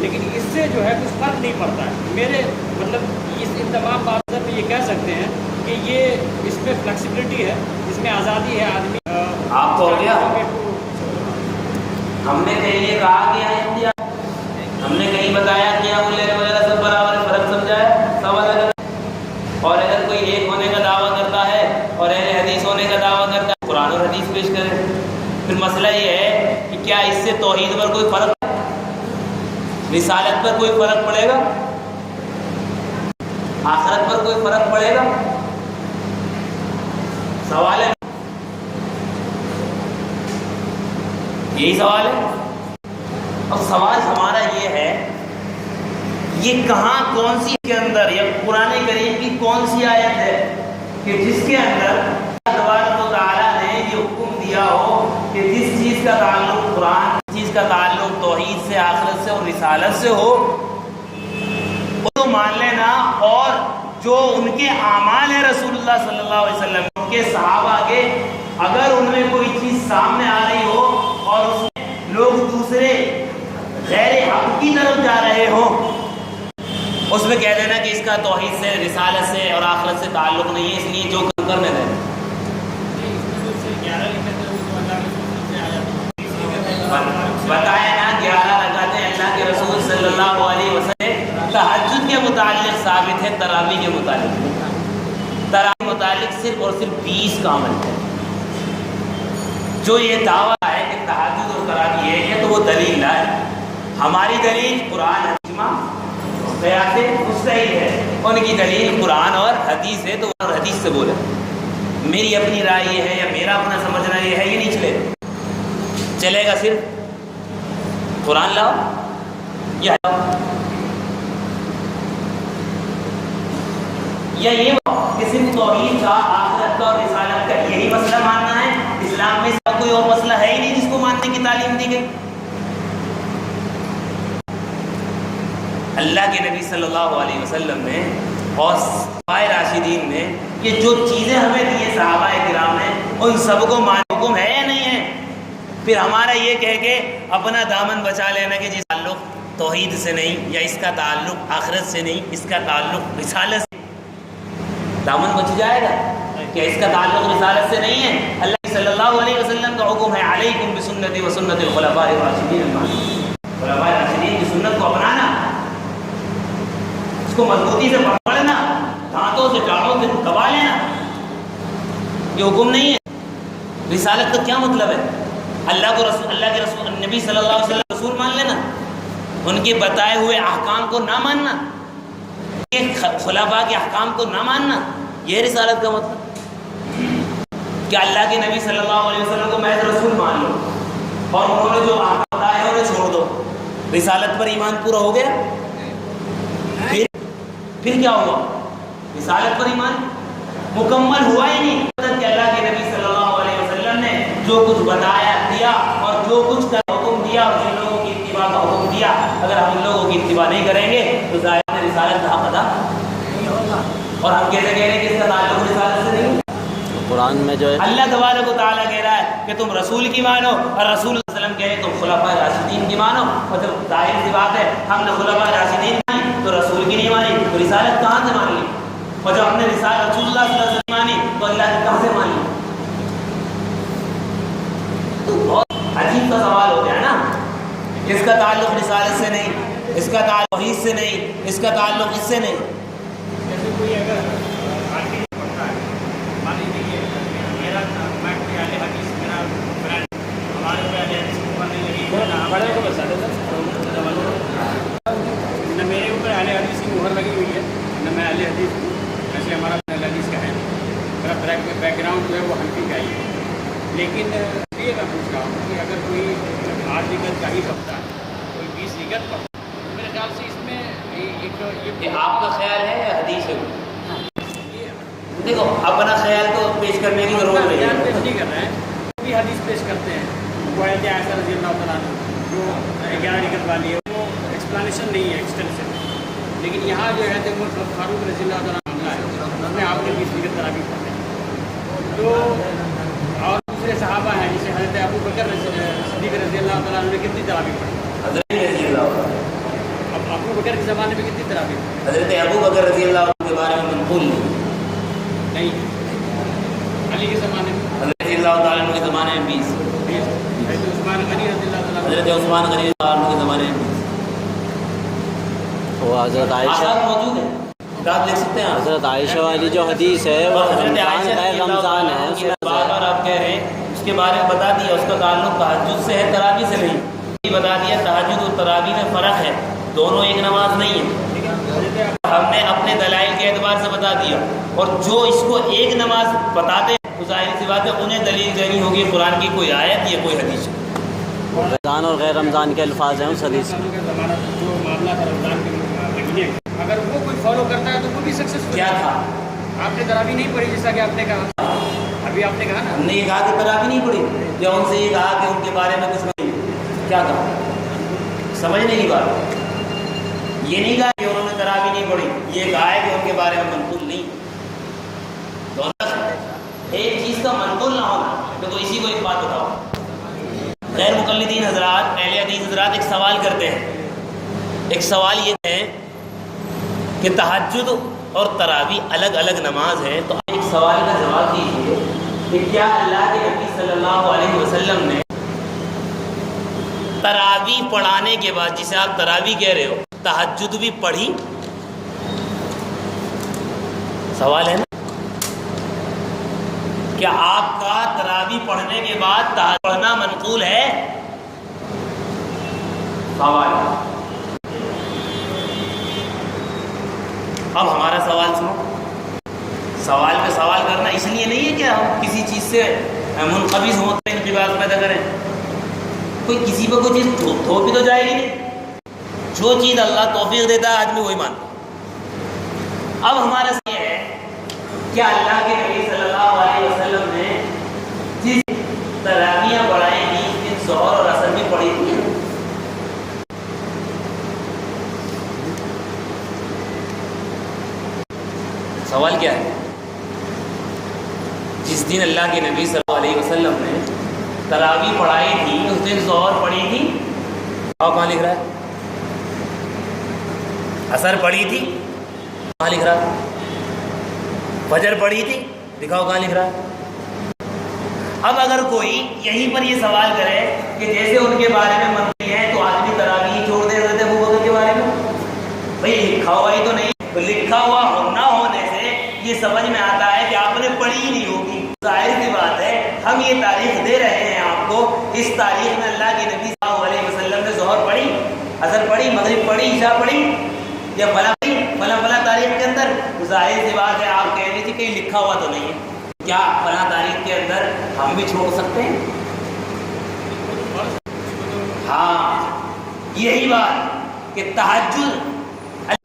لیکن اس سے جو ہے کچھ فرق نہیں پڑتا ہے. میرے مطلب ان تمام باتوں میں یہ کہہ سکتے ہیں کہ یہ اس میں فلیکسیبلٹی ہے، اس میں آزادی ہے. آدمی آپ کو ہو گیا، ہم نے کہیں یہ کہا کہ ہم نے کہیں بتایا کہ وغیرہ سب برابر فرق سمجھایا سوال. اور اگر کوئی ایک ہونے کا دعویٰ کرتا ہے اور اہل حدیث ہونے کا دعویٰ کرتا ہے، قرآن اور حدیث پیش کرے. پھر مسئلہ یہ ہے کہ کیا اس سے توحید پر کوئی فرق، رسالت پر کوئی فرق پڑے گا، آخرت پر کوئی فرق پڑے گا؟ سوال ہے، یہی سوال ہے. اب سوال ہمارا یہ ہے، یہ کہاں کون سی کے اندر یا قرآن کریم کی کون سی آیت ہے کہ جس کے اندر اللہ تبارک و تعالیٰ نے یہ حکم دیا ہو کہ جس چیز کا تعلق قرآن، چیز کا تعلق توحید سے، آخرت سے اور رسالت سے ہو وہ تو مان لینا. اور جو ان کے اعمال ہیں رسول اللہ صلی اللہ علیہ وسلم، ان کے صحابہ کے، اگر ان میں کوئی چیز سامنے آ رہی ہو اور اس میں لوگ دوسرے غیر حق کی طرف جا رہے ہوں، اس میں کہہ دینا کہ اس کا توحید سے، رسالت سے اور آخرت سے تعلق نہیں ہے، اس لیے جو کرنے دیں. بتایا نا 11 رکعتیں اللہ کے رسول صلی اللہ علیہ وسلم تہجد کے متعلق ثابت ہے، تراویح کے متعلق. تراویح کے متعلق صرف اور صرف 20 کا عمل ہے. جو یہ دعویٰ ہے کہ تہجد اور تراویح ایک ہے تو وہ دلیل لائے. ہماری دلیل قرآن اجماع قیاس مستحیل ہے، ان کی دلیل قرآن اور حدیث ہے، تو اور حدیث سے بولے. میری اپنی رائے یہ ہے یا میرا اپنا سمجھنا یہ ہے، یہ نہیں چلے گا. چلے گا صرف قرآن لاؤ، یا یہ کہ صرف توحید کا، آخرت کا اور رسالت کا یہی مسئلہ ماننا ہے؟ اسلام میں کوئی اور مسئلہ ہے ہی نہیں جس کو ماننے کی تعلیم دی گئی؟ اللہ کے نبی صلی اللہ علیہ وسلم نے اور صحابہ راشدین نے یہ جو چیزیں ہمیں دی ہیں صحابہ کرام نے، ان سب کو ماننے حکم ہے یا نہیں ہے؟ پھر ہمارا یہ کہہ کے اپنا دامن بچا لینا کہ جس تعلق توحید سے نہیں، یا اس کا تعلق آخرت سے نہیں، اس کا تعلق رسالت سے، دامن بچ جائے گا کہ اس کا تعلق رسالت سے نہیں ہے۔ اللہ صلی اللہ علیہ وسلم کا حکم ہے علیکم بسنتی و سنت الخلفاء الراشدین المہدیین، خلفاء راشدین کی سنت کو اپنانا، اس کو مضبوطی سے پکڑنا، دانتوں سے ٹاڑوں سے دبا لینا، یہ حکم نہیں ہے۔ رسالت کا کیا مطلب ہے؟ اللہ کے رسول نبی صلی اللہ علیہ وسلم رسول مان لینا، ان کے بتائے ہوئے احکام کو نہ ماننا، خلفاء کے احکام کو نہ ماننا، یہ رسالت کا مطلب کہ اللہ کے نبی صلی اللہ علیہ وسلم کو محض رسول مان لو اور انہوں نے جو احکام بتائے ہیں انہیں چھوڑ دو، رسالت پر ایمان پورا ہو گیا؟ پھر کیا ہوا؟ رسالت پر ایمان مکمل ہوا ہی نہیں کہ اللہ کے نبی صلی اللہ علیہ وسلم نے جو کچھ بتایا دیا اور جو کچھ کا حکم دیا اور جن لوگوں کی اتباع کا حکم دیا، اگر ہم ان لوگوں کی اتباع نہیں کریں گے تو ظاہر ہے رسالت کا حق ادا نہیں ہوگا۔ اور ہم کیسے کہہ رہے ہیں کہ اس کا تعلق رسالت سے نہیں؟ قرآن میں جو ہے اللہ تبارک و تعالیٰ کہہ رہا ہے کہ تم رسول کی مانو، اور رسول صلی اللہ علیہ وسلم کہہ رہے تم خلفاء راشدین کی مانو، اور جب ظاہر سی بات ہے ہم نے خلفاء راشدین مانی تو رسول کی نہیں مانی، تو رسالت کہاں سے مان لی؟ اور جب ہم نے رسالت رسول اللہ صلی اللہ علیہ وسلم مانی تو اللہ کی کہاں سے مان لی؟ تو بہت عجیب کا سوال ہو گیا نا، اس کا تعلق رسالت سے نہیں، اس کا تعلق توحید سے نہیں، اس کا تعلق اس سے نہیں۔ جیسے کوئی اگر عقیدہ پڑھتا ہے، مان لیجیے میرا میں کوئی اہل حدیث، میرا فرینڈ ہمارے کوئی اہل حدیث کو پڑھنے لگی، نہ میرے اوپر اہل حدیث کی مہر لگی ہوئی ہے، نہ میں اہل حدیث ہوں، ویسے ہمارا اہل حدیث کا ہے، میرا بیک گراؤنڈ جو ہے وہ حنفی کا ہی ہے، لیکن یہ میں پوچھ رہا ہوں کہ اگر کوئی 8 لکھت کا ہی پڑھتا ہے، کوئی 20 لکھت پڑھتا ہے، میرے خیال سے اس میں ایک یہ آپ کا خیال ہے یا حدیث ہے؟ دیکھو اپنا خیال تو پیش کرنے کی ضرورت نہیں خیال ہے، پیش نہیں کر رہے ہیں، بھی حدیث پیش کرتے ہیں، وہ حضرت عائشہ رضی اللہ تعالیٰ عنہ جو 11 لکھت والی ہے وہ ایکسپلانیشن نہیں ہے، ایکسٹینشن، لیکن یہاں جو ہے وہ فاروق رضی اللہ تعالیٰ عنہ معاملہ ہے، اس میں آپ نے 20 لکھت تراویح پڑھتے ہیں، تو اور دوسرے صحابہ ہیں جیسے حضرت ابو بکر صدیق رضی اللہ تعالیٰ عنہ نے کتنی تراویح پڑھی؟ حضرت رضی اللہ عنہ، اب ابو بکر کے زمانے میں کتنی تراویح پڑھی؟ حضرت ابو بکر رضی اللہ عنہ کے بارے میں منقول نہیں، علی کے زمانے میں، حضرت رضی اللہ تعالیٰ عنہ کے زمانے میں 20، حضرت عثمان غنی رضی اللہ تعالیٰ عنہ، حضرت عثمان غنی رضی اللہ عنہ کے زمانے میں 20۔ وہ حضرت عائشہ، آثار موجود ہیں، کتاب لکھ سکتے ہیں آپ۔ حضرت عائشہ والی جو حدیث ہے وہ حضرت رمضان عائشہ ہے، رضی اللہ رمضان ہے، عنہ اس کی میں بار بار آپ کہہ رہے ہیں اس کے بارے میں بتا دیا، اس کا تعلق تہجد سے ہے، تراویح سے نہیں، یہ بتا دیا تہجد اور تراویح میں فرق ہے، دونوں ایک نماز نہیں ہے، ہم نے اپنے دلائل کے اعتبار سے بتا دیا، اور جو اس کو ایک نماز بتاتے ہیں تو ظاہر سی بات ہے انہیں دلیل دینی ہوگی قرآن کی کوئی آیت یا کوئی حدیث۔ رمضان اور غیر رمضان کے الفاظ ہیں اس حدیث میں۔ زمانہ جو معاملہ تھا رمضان کے مہینے، اگر وہ کوئی فالو کرتا ہے تو وہ بھی سکسیسفل کیا تھا؟ آپ نے تراویح نہیں پڑھی جیسا کہ آپ نے کہا، ابھی آپ نے کہا نا، ہم نے یہ کہا کہ تراویح نہیں پڑھی، یا ان سے یہ کہا کہ ان کے بارے میں کچھ نہیں، کیا کہا؟ سمجھنے کی بات، یہ نہیں کہا کہ انہوں نے تراویح نہیں پڑھی، یہ کہا ہے کہ ان کے بارے میں منقول نہیں، دونوں ایک چیز کا منقول نہ ہونا۔ تو اسی کو ایک بات بتاؤ، غیر مقلدین حضرات، اہل حدیث حضرات ایک سوال کرتے ہیں، ایک سوال یہ ہے کہ تہجد اور تراویح الگ الگ نماز ہے، تو ایک سوال کا جواب دیجیے کہ کیا اللہ کے نبی صلی اللہ علیہ وسلم نے تراویح پڑھانے کے بعد، جسے آپ تراویح کہہ رہے ہو، تہجد بھی پڑھی؟ سوال ہے نا، کیا آپ کا تراویح پڑھنے کے بعد تہجد پڑھنا منقول ہے؟ سوال۔ اب ہمارا سوال سنو، سوال پہ سوال کرنا اس لیے نہیں ہے کہ ہم کسی چیز سے منقبض ہوتے ہیں، انقباض پیدا کریں، کوئی کسی پہ کوئی چیز تھوپی تو جائے گی نہیں، جو چیز اللہ توفیق دیتا ہے آدمی وہی مانتا ہے۔ اب ہمارا یہ ہے کہ اللہ کے نبی صلی اللہ علیہ وسلم نے جس تراویحیں پڑھائی تھیں اس دن ظہر اور عصر بھی پڑھی تھی۔ سوال کیا ہے؟ جس دن اللہ کے نبی صلی اللہ علیہ وسلم نے تراویح پڑھائی تھی اس دن ظہر پڑھی تھی، اور کہاں لکھ رہا ہے؟ عصر پڑھی تھی، کہاں لکھ رہا ہے؟ فجر پڑھی تھی، دکھاؤ کہاں لکھ رہا ہے؟ اب اگر کوئی یہیں پر یہ سوال کرے کہ جیسے ان کے بارے میں منفی ہے تو آدمی تراویح چھوڑ دے حضرت ابوبکر کے بارے میں، بھئی لکھا ہوا ہی تو نہیں، لکھا ہوا نہ ہونے سے یہ سمجھ میں آتا ہے کہ آپ نے پڑھی ہی نہیں ہوگی۔ ظاہر سی بات ہے ہم یہ تاریخ دے رہے ہیں آپ کو، اس تاریخ میں اللہ کے نبی صلی اللہ علیہ وسلم نے ظہر پڑھی، عصر پڑھی، مغرب پڑھی، عشاء پڑھی یا فلاں فلاں تاریخ کے اندر، ظاہر سی بات ہے آپ کہہ رہے تھے کہ لکھا ہوا تو نہیں ہے، کیا فلاں تاریخ کے اندر ہم بھی چھوڑ سکتے ہیں؟ ہاں یہی بات کہ تہجد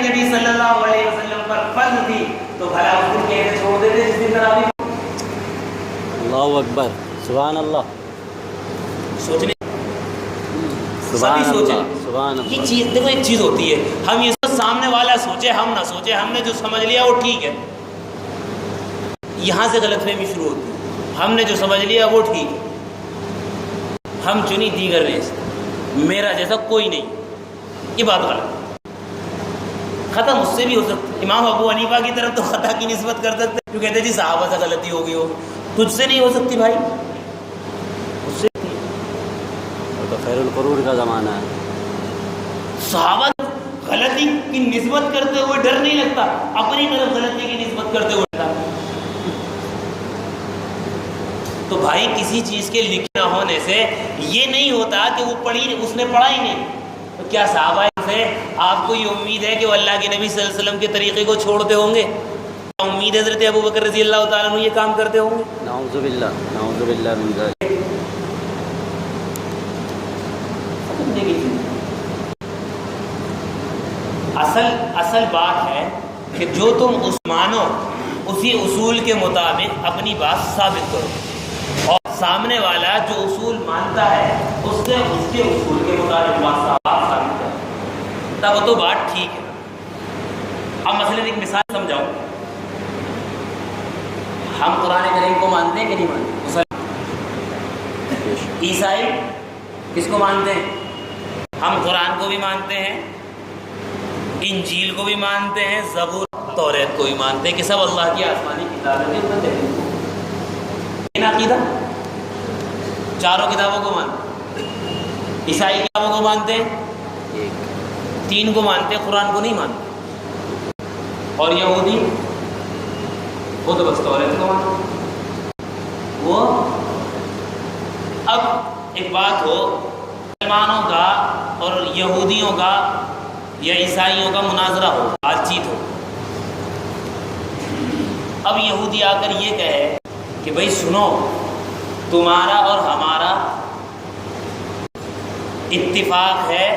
نبی صلی اللہ علیہ وسلم پر فرض تھی تو بھلا اس دن کیسے چھوڑ دیتے جس دن تراویح؟ اللہ اکبر، سبحان اللہ، سوچنے سبحان سبھی سوچیں۔ اللہ، سبحان یہ اللہ۔ چیز دیکھو ایک چیز ہوتی ہے، ہم یہ سامنے والا سوچے ہم نہ سوچے، ہم نے جو سمجھ لیا وہ ٹھیک ہے، یہاں سے غلط فہمی شروع ہوتی ہے، ہم نے جو سمجھ لیا وہ ٹھیک ہے، ہم چنی دیگر نے میرا جیسا کوئی نہیں، یہ بات غلط ختم۔ اس سے بھی ہو سکتا، امام ابو حنیفہ کی طرف تو خطا کی نسبت کر سکتے جو کہتے جی صحابہ سے غلطی ہو گئی ہو، تجھ سے نہیں ہو سکتی بھائی، اس سے تو خیر القرون کا زمانہ ہے، صحابہ غلطی کی نسبت کرتے ہوئے ڈر نہیں لگتا، اپنی طرف غلطی کی نسبت کرتے ہوئے ڈر۔ تو بھائی کسی چیز کے لکھنا ہونے سے یہ نہیں ہوتا کہ وہ پڑھی، اس نے پڑھا ہی نہیں، تو کیا صحابہ سے آپ کو یہ امید ہے کہ وہ اللہ کے نبی صلی اللہ علیہ وسلم کے طریقے کو چھوڑتے ہوں گے؟ امید ہے حضرت ابوبکر رضی اللہ تعالیٰ عنہ یہ کام کرتے ہوں گے؟ نعوذ باللہ، نعوذ باللہ من ذلک۔ اصل بات ہے کہ جو تم اس مانو اسی اصول کے مطابق اپنی بات ثابت کرو، اور سامنے والا جو اصول مانتا ہے اس سے اس کے اصول کے مطابق بات ثابت کرو، تب تو بات ٹھیک ہے۔ اب مثلا ایک مثال سمجھاؤ، ہم قرآن کریم کو مانتے ہیں کہ نہیں مانتے؟ عیسائی کس کو مانتے ہیں؟ ہم قرآن کو بھی مانتے ہیں، انجیل کو بھی مانتے ہیں، زبور توریت کو بھی مانتے ہیں کہ سب اللہ کی آسمانی کتابیں ہیں۔ عقیدہ چاروں کتابوں کو مانتے ہیں، عیسائی کتابوں کو مانتے ہیں، 3 کو مانتے ہیں، قرآن کو نہیں مانتے، اور یہودی وہ تو بس توریت کو مانتے ہیں۔ وہ اب ایک بات ہو، مسلمانوں کا اور یہودیوں کا یا عیسائیوں کا مناظرہ ہو، بات چیت ہو، اب یہودی آ کر یہ کہے کہ بھائی سنو، تمہارا اور ہمارا اتفاق ہے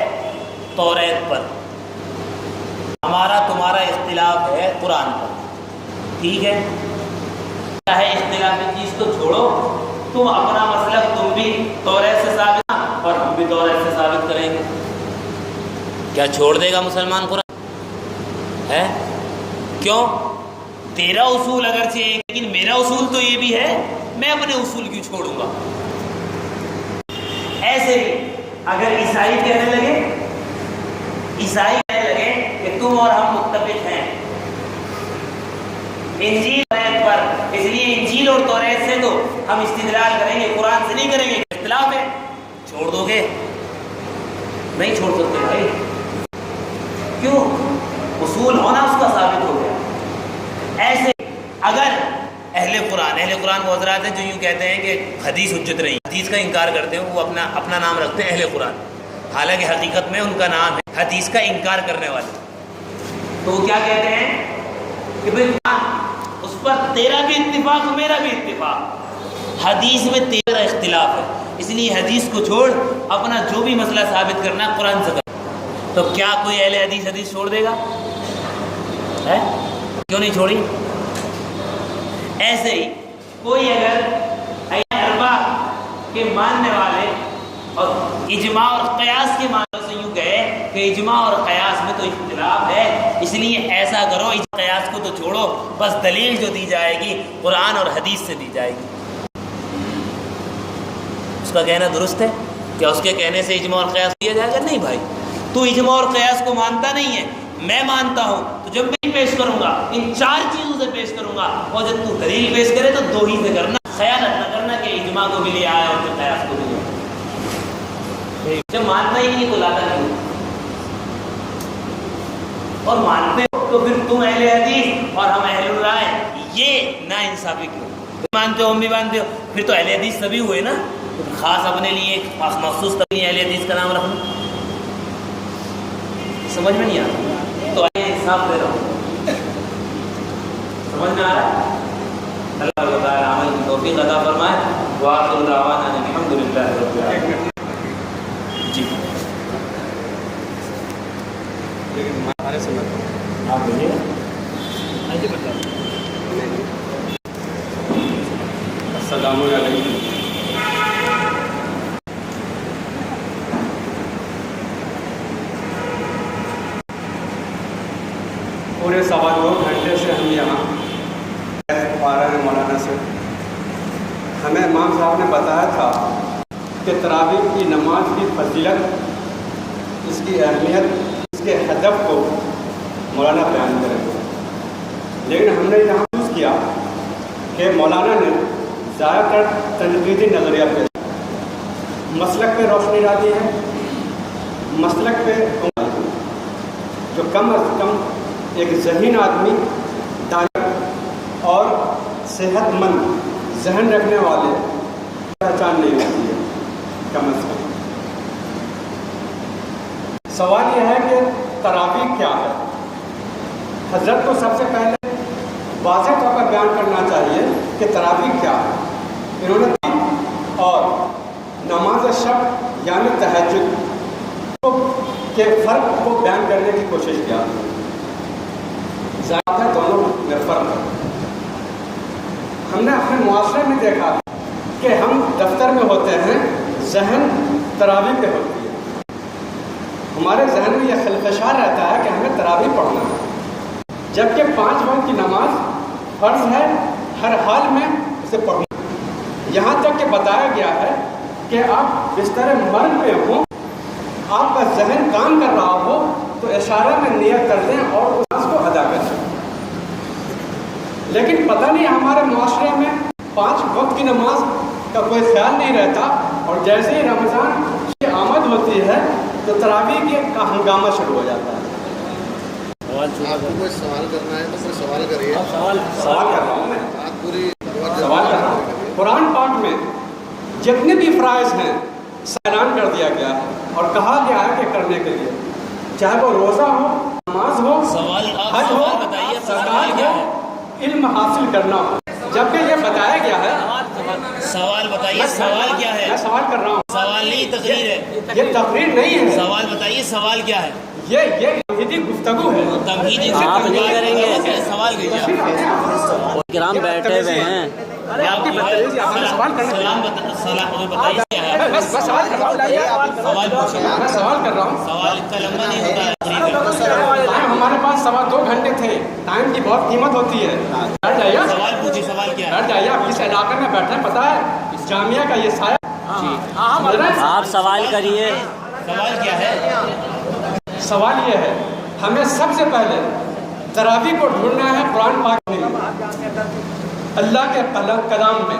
توریت پر، ہمارا تمہارا اختلاف ہے قرآن پر، ٹھیک ہے، چاہے اختلافی چیز کو چھوڑو، تم اپنا مسلک تم بھی توریت سے ثابت اور ہم بھی توریت سے ثابت کریں گے۔ کیا چھوڑ دے گا مسلمان قرآن ہے؟ کیوں؟ تیرا اصول اگرچہ ایک لیکن میرا اصول تو یہ بھی ہے، میں اپنے اصول کیوں چھوڑوں گا؟ ایسے ہی اگر عیسائی کہنے لگے کہ تم اور ہم متفق ہیں انجیل توریت پر، اس لیے انجیل اور توریت سے تو ہم استدلال کریں گے، قرآن سے نہیں کریں گے، اختلاف ہے، چھوڑ دو گے؟ نہیں چھوڑ سکتے بھائی، کیوں؟ اصول ہونا اس کا ثابت ہو گیا۔ ایسے اگر اہل قرآن وہ حضرات ہیں جو یوں کہتے ہیں کہ حدیث حجت نہیں، حدیث کا انکار کرتے ہیں، وہ اپنا نام رکھتے ہیں اہل قرآن، حالانکہ حقیقت میں ان کا نام ہے حدیث کا انکار کرنے والے، تو وہ کیا کہتے ہیں کہ بھائی اس پر تیرا بھی اتفاق میرا بھی اتفاق، حدیث میں تیرا اختلاف ہے، اس لیے حدیث کو چھوڑ، اپنا جو بھی مسئلہ ثابت کرنا قرآن سے کر۔ تو کیا کوئی اہل حدیث چھوڑ دے گا؟ ہے کیوں نہیں چھوڑی؟ ایسے ہی کوئی اگر اربع کے ماننے والے اور اجماع اور قیاس کے معنی سے یوں کہے کہ اجماع اور قیاس میں تو اختلاف ہے، اس لیے ایسا کرو قیاس کو تو چھوڑو، بس دلیل جو دی جائے گی قرآن اور حدیث سے دی جائے گی۔ اس کا کہنا درست ہے؟ کیا اس کے کہنے سے اجماع اور قیاس دیا جائے گا؟ نہیں بھائی، تو اجماع اور قیاس کو مانتا نہیں ہے، میں مانتا ہوں، تو جب میں پیش کروں گا ان 4 چیزوں سے پیش کروں گا، اور جب تو دلیل پیش کرے تو 2 ہی سے کرنا، خیانت نہ کرنا کہ اجماع کو بھی لے آیا اور پھر قیاس کو بھی لے آیا۔ جب ماننا ہی نہیں تو لاتا نہیں، اور مانتے ہو تو پھر تم اہل حدیث اور ہم اہل الرائے، یہ نا انصافی کیوں؟ مانتے ہو ہم بھی مانتے ہو، پھر تو اہل حدیث سبھی ہوئے نا، خاص اپنے لیے مخصوص اہل حدیث کا نام رکھنا سمجھ میں نہیں آتا، تو انصاف دے رہا ہوں، سمجھ میں آ رہا ہے؟ اللہ تعالیٰ عمل کی توفیق عطا فرمائے، وآخر دعوانا الحمدللہ رب العالمین۔ جی ہمارے سمجھ آپ بولیے گا؟ السلام علیکم۔ پورے 2.25 گھنٹے سے ہم یہاں پا رہے ہیں مولانا سے۔ ہمیں امام صاحب نے بتایا تھا کہ تراویح کی نماز کی فضیلت، اس کی اہمیت، اس کے ہدف کو مولانا بیان کریں گے، لیکن ہم نے یہاں محسوس کیا کہ مولانا نے زیادہ تر تنقیدی نظریہ پیش، مسلک پہ روشنی ڈالی ہے، مسلک پہ جو کم از کم ایک ذہین آدمی، دانش اور صحت مند ذہن رکھنے والے پہچان نہیں ہوتی ہے کم از کم۔ سوال یہ ہے کہ تراویح کیا ہے؟ حضرت کو سب سے پہلے واضح طور پر بیان کرنا چاہیے کہ تراویح کیا ہے۔ انہوں نے اور نماز شب یعنی تہجد کے فرق کو بیان کرنے کی کوشش کیا، ظاہر ہے دونوں میں فرق ہے۔ ہم نے اپنے معاشرے میں دیکھا کہ ہم دفتر میں ہوتے ہیں، ذہن تراویح پہ ہوتی ہے، ہمارے ذہن میں یہ خلفشار رہتا ہے کہ ہمیں تراویح پڑھنا ہے، جبکہ 5 وقت کی نماز فرض ہے، ہر حال میں اسے پڑھنا۔ یہاں تک کہ بتایا گیا ہے کہ آپ بستر مرگ میں ہوں، آپ کا ذہن کام کر رہا ہو تو اشارے میں نیت کر دیں اور اس کو ادا کر دیں۔ لیکن پتہ نہیں ہمارے معاشرے میں 5 وقت کی نماز کا کوئی خیال نہیں رہتا، اور جیسے ہی رمضان کی آمد ہوتی ہے تو تراویح کا ہنگامہ شروع ہو جاتا ہے۔ آپ کو کوئی سوال کرنا ہے تو کوئی سوال کریے۔ سوال کر رہا ہوں میں، آپ پوری سوال کر رہا ہوں۔ قرآن پاک میں جتنے بھی فرائض ہیں اعلان کر دیا گیا ہے اور کہا گیا ہے کہ کرنے کے لیے، چاہے وہ روزہ ہو، نماز ہو، حج ہو، زکات ہو، علم حاصل کرنا ہو، جب کہ یہ بتایا گیا ہے۔ سوال بتائیے، سوال کیا ہے؟ میں سوال کر رہا ہوں، سوال نہیں، تقریر ہے۔ یہ تقریر نہیں ہے، سوال بتائیے، سوال کیا ہے؟ یہ تمہیدی گفتگو ہے۔ تمہیدی آپ نہیں کریں گے؟ سوال کیجیے۔ کرام بیٹھے ہوئے ہیں، آپ کی بدتمیزی، آپ نے سوال کرنا ہے۔ سلام بتائیے کیا ہے؟ بس سوال کر رہا ہوں، سوال پوچھیے۔ میں سوال کر رہا ہوں۔ سوال اتنا لمبا نہیں ہوتا ہے۔ ٹائم ہمارے پاس 2.25 گھنٹے تھے، ٹائم کی بہت قیمت ہوتی ہے۔ بیٹھ جائیے، سوال پوچھیے، سوال کیا ہے؟ بیٹھ جائیے، آپ کس علاقے میں بیٹھے ہیں پتہ ہے؟ اس جامعہ کا یہ سایہ۔ آپ سوال کریے۔ سوال کیا ہے؟ سوال یہ ہے، ہمیں سب سے پہلے تراویح کو ڈھونڈنا ہے قرآن پاک میں، اللہ کے کلام میں۔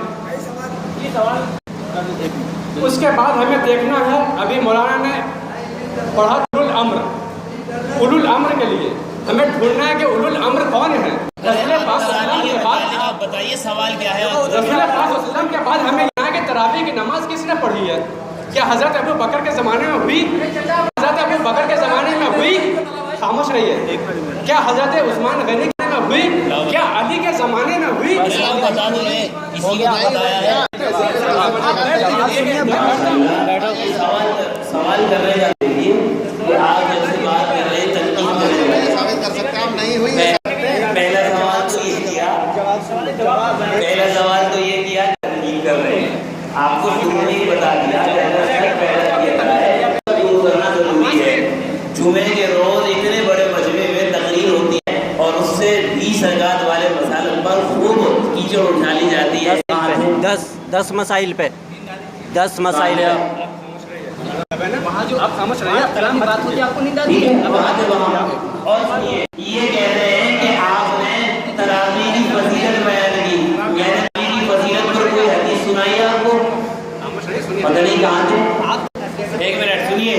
اس کے بعد ہمیں دیکھنا ہے، ابھی مولانا نے پڑھا اولو الامر کے لیے، ہمیں ڈھونڈنا ہے کہ اولو الامر کون ہے۔ رسول پاک صلی اللہ علیہ وسلم کے بعد، آپ بتائیے سوال کیا ہے؟ رسول پاک صلی اللہ علیہ وسلم کے بعد ہمیں یہاں کے تراویح کی نماز کس نے پڑھی ہے؟ کیا حضرت ابو بکر کے زمانے میں ہوئی؟ حضرت ابو بکر کے زمانے میں ہوئی؟ خاموش رہیے۔ کیا حضرت عثمان غنی کے زمانے میں ہوئی؟ کیا علی کے زمانے میں ہوئی؟ بتا دو، کسی کو بتایا ہے؟ سوال کر رہے ہیں کہ آج جمعے کے روز اتنے بڑے مجمع میں تقریر ہوتی ہے اور اس سے 20 رکعت والے مسائل پر خوب کیچڑ اٹھا لی جاتی ہے. 10 مسائل پہ 10 مسائل پہ وہاں جو آپ خاموش رہے ہیں کلام کی بات ہوتی ہے آپ کو نیند آتی ہے. اور سنیے یہ کہہ رہے ہیں کہ آپ نے تراویح کی فضیلت بیان کی, یعنی تراویح کی فضیلت پر کوئی حدیث سنائی ہے آپ کو؟ پتہ نہیں کہاں تھے. ایک منٹ سنیے,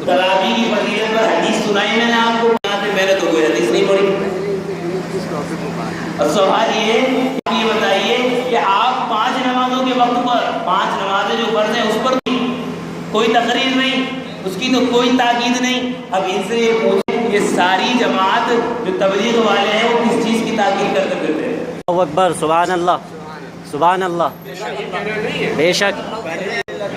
تراویح کی فضیلت پر حدیث سنائی میں نے آپ کو؟ میں نے تو کوئی حدیث نہیں پڑھی. اور سوال یہ بتائیے کہ آپ 5 نمازوں کے وقت پر 5 نمازیں جو فرض ہیں اس پر کوئی تقریر نہیں, اس کی تو کوئی تاکید نہیں. اب ان سے یہ پوچھیں یہ ساری جماعت جو تبلیغ والے ہیں وہ کس چیز کی تاکید کرتے پھرتے ہیں؟ اللہ اکبر, سبحان اللہ سبحان اللہ. بے شک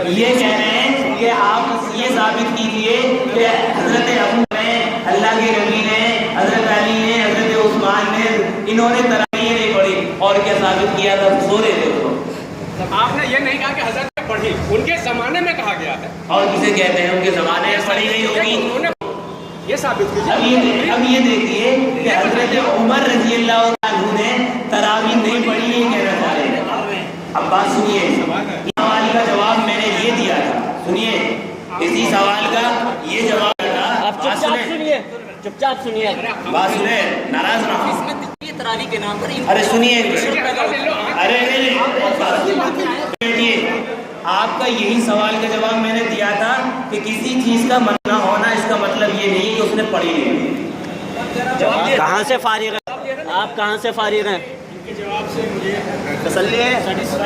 یہ کہہ رہے ہیں کہ آپ یہ ثابت کیجئے کہ حضرت ابو نے, اللہ کے نبی نے, حضرت علی نے, حضرت عثمان نے, انہوں نے تراویح نہیں پڑھی. اور کیا ثابت کیا تھا؟ سو رہے تھے. آپ نے یہ نہیں کہا کہ حضرت نے پڑھی, ان کے زمانے میں کہا گیا ہے. اور کسے کہتے ہیں ان کے زمانے میں پڑھی نہیں ہوگی؟ یہ ثابت کیجیے. اب یہ دیکھیے کہ حضرت عمر رضی اللہ عنہ نے تراویح نہیں پڑھی, یہ کہنا چاہ رہے ہیں. اب بات سنیے, سوال کا جواب میں نے یہ دیا تھا. سنیے, اسی سوال کا یہ جواب تھا. آپ چپ چاپ سنیے بات سنیں, ناراض نہ ہوں. تراویح کے نام پر ارے سنیے, ارے بیٹھیے. آپ کا یہی سوال کا جواب میں نے دیا تھا کہ کسی چیز کا منع ہونا اس کا مطلب یہ نہیں کہ اس نے پڑھی نہیں. کہاں سے فارغ ہیں آپ, کہاں سے فارغ ہیں؟ تسلی ہے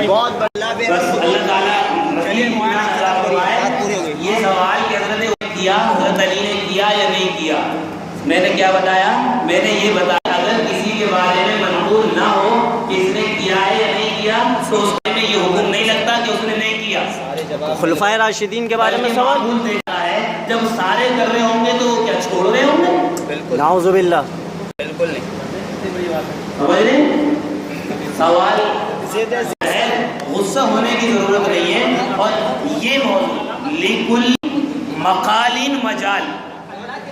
بہت بڑا. بس اللہ تعالیٰ یہ سوال کہ حضرت نے کیا, حضرت علی نے کیا یا نہیں کیا. میں نے کیا بتایا؟ میں نے یہ بتایا اگر کسی کے بارے میں منقول نہ ہو کہ اس نے کیا ہے یا نہیں کیا تو اس میں یہ حکم نہیں لگتا کہ اس نے نہیں کیا. خلفائے راشدین کے بارے میں سوال معمول دیکھا ہے جب سارے کر رہے ہوں گے تو وہ کیا چھوڑ رہے ہوں گے؟ نعوذ باللہ. بالکل نہیں. سمجھ رہے ہیں؟ سوال غصہ ہونے کی ضرورت نہیں ہے. اور یہ موضوع لکل مقالین مجال.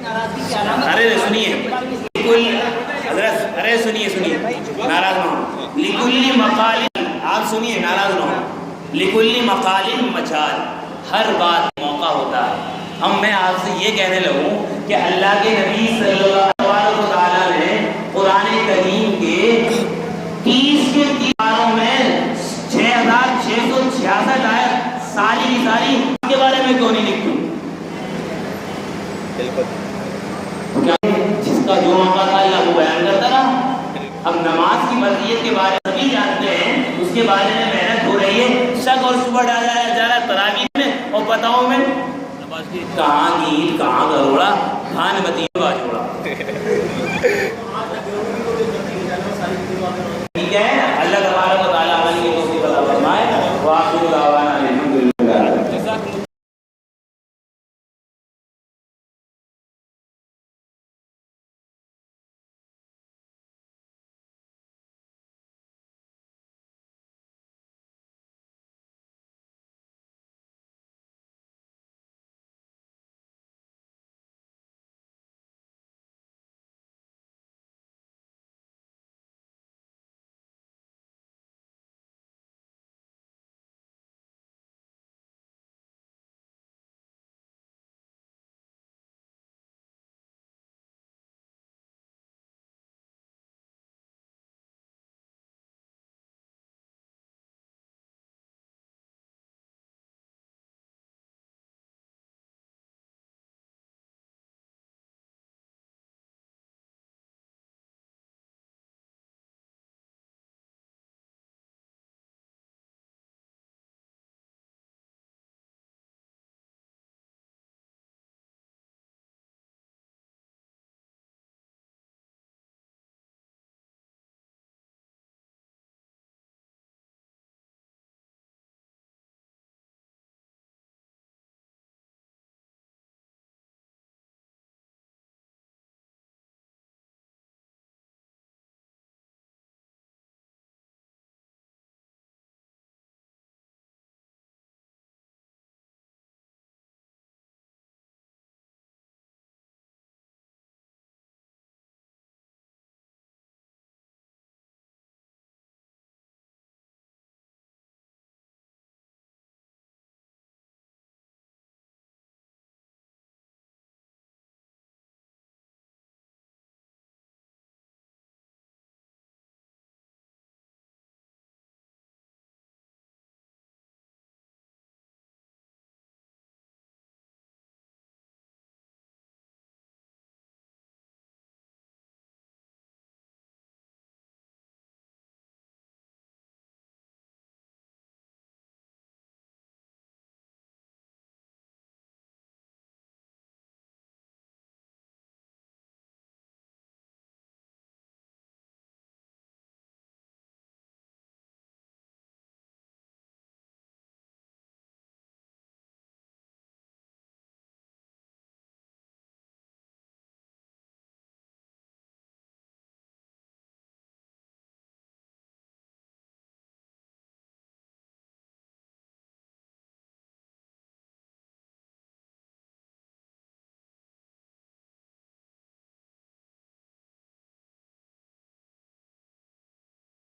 ارے سنیے, ارے سنیے ناراض نہ ہو. لکل مقالین, آپ سنیے ناراض نہ ہو. لکل مقالین مجال, ہر بات موقع ہوتا ہے. اب میں آپ سے یہ کہنے لگوں کہ اللہ کے نبی صلی اللہ علیہ وسلم نے قرآن کریم کے 30 کے 30 پاروں میں 6666 آیت ساری کی ساری کے بارے میں کیوں نہیں لکھی؟ جس کا جو موقع تھا اللہ کو بیان کرتا رہا. اب نماز کی فرضیت کے بارے میں سبھی جانتے ہیں, اس کے بارے میں محنت ہو رہی ہے. شک اور شبہ ڈالا جا رہا ہے تراویح میں اور پتاؤں میں. کہاں گیت, کہاں گروڑا, کہاں نمتی باجوڑا. ٹھیک ہے, اللہ تبارک و تعالیٰ عمل کی توفیق عطا فرمائے.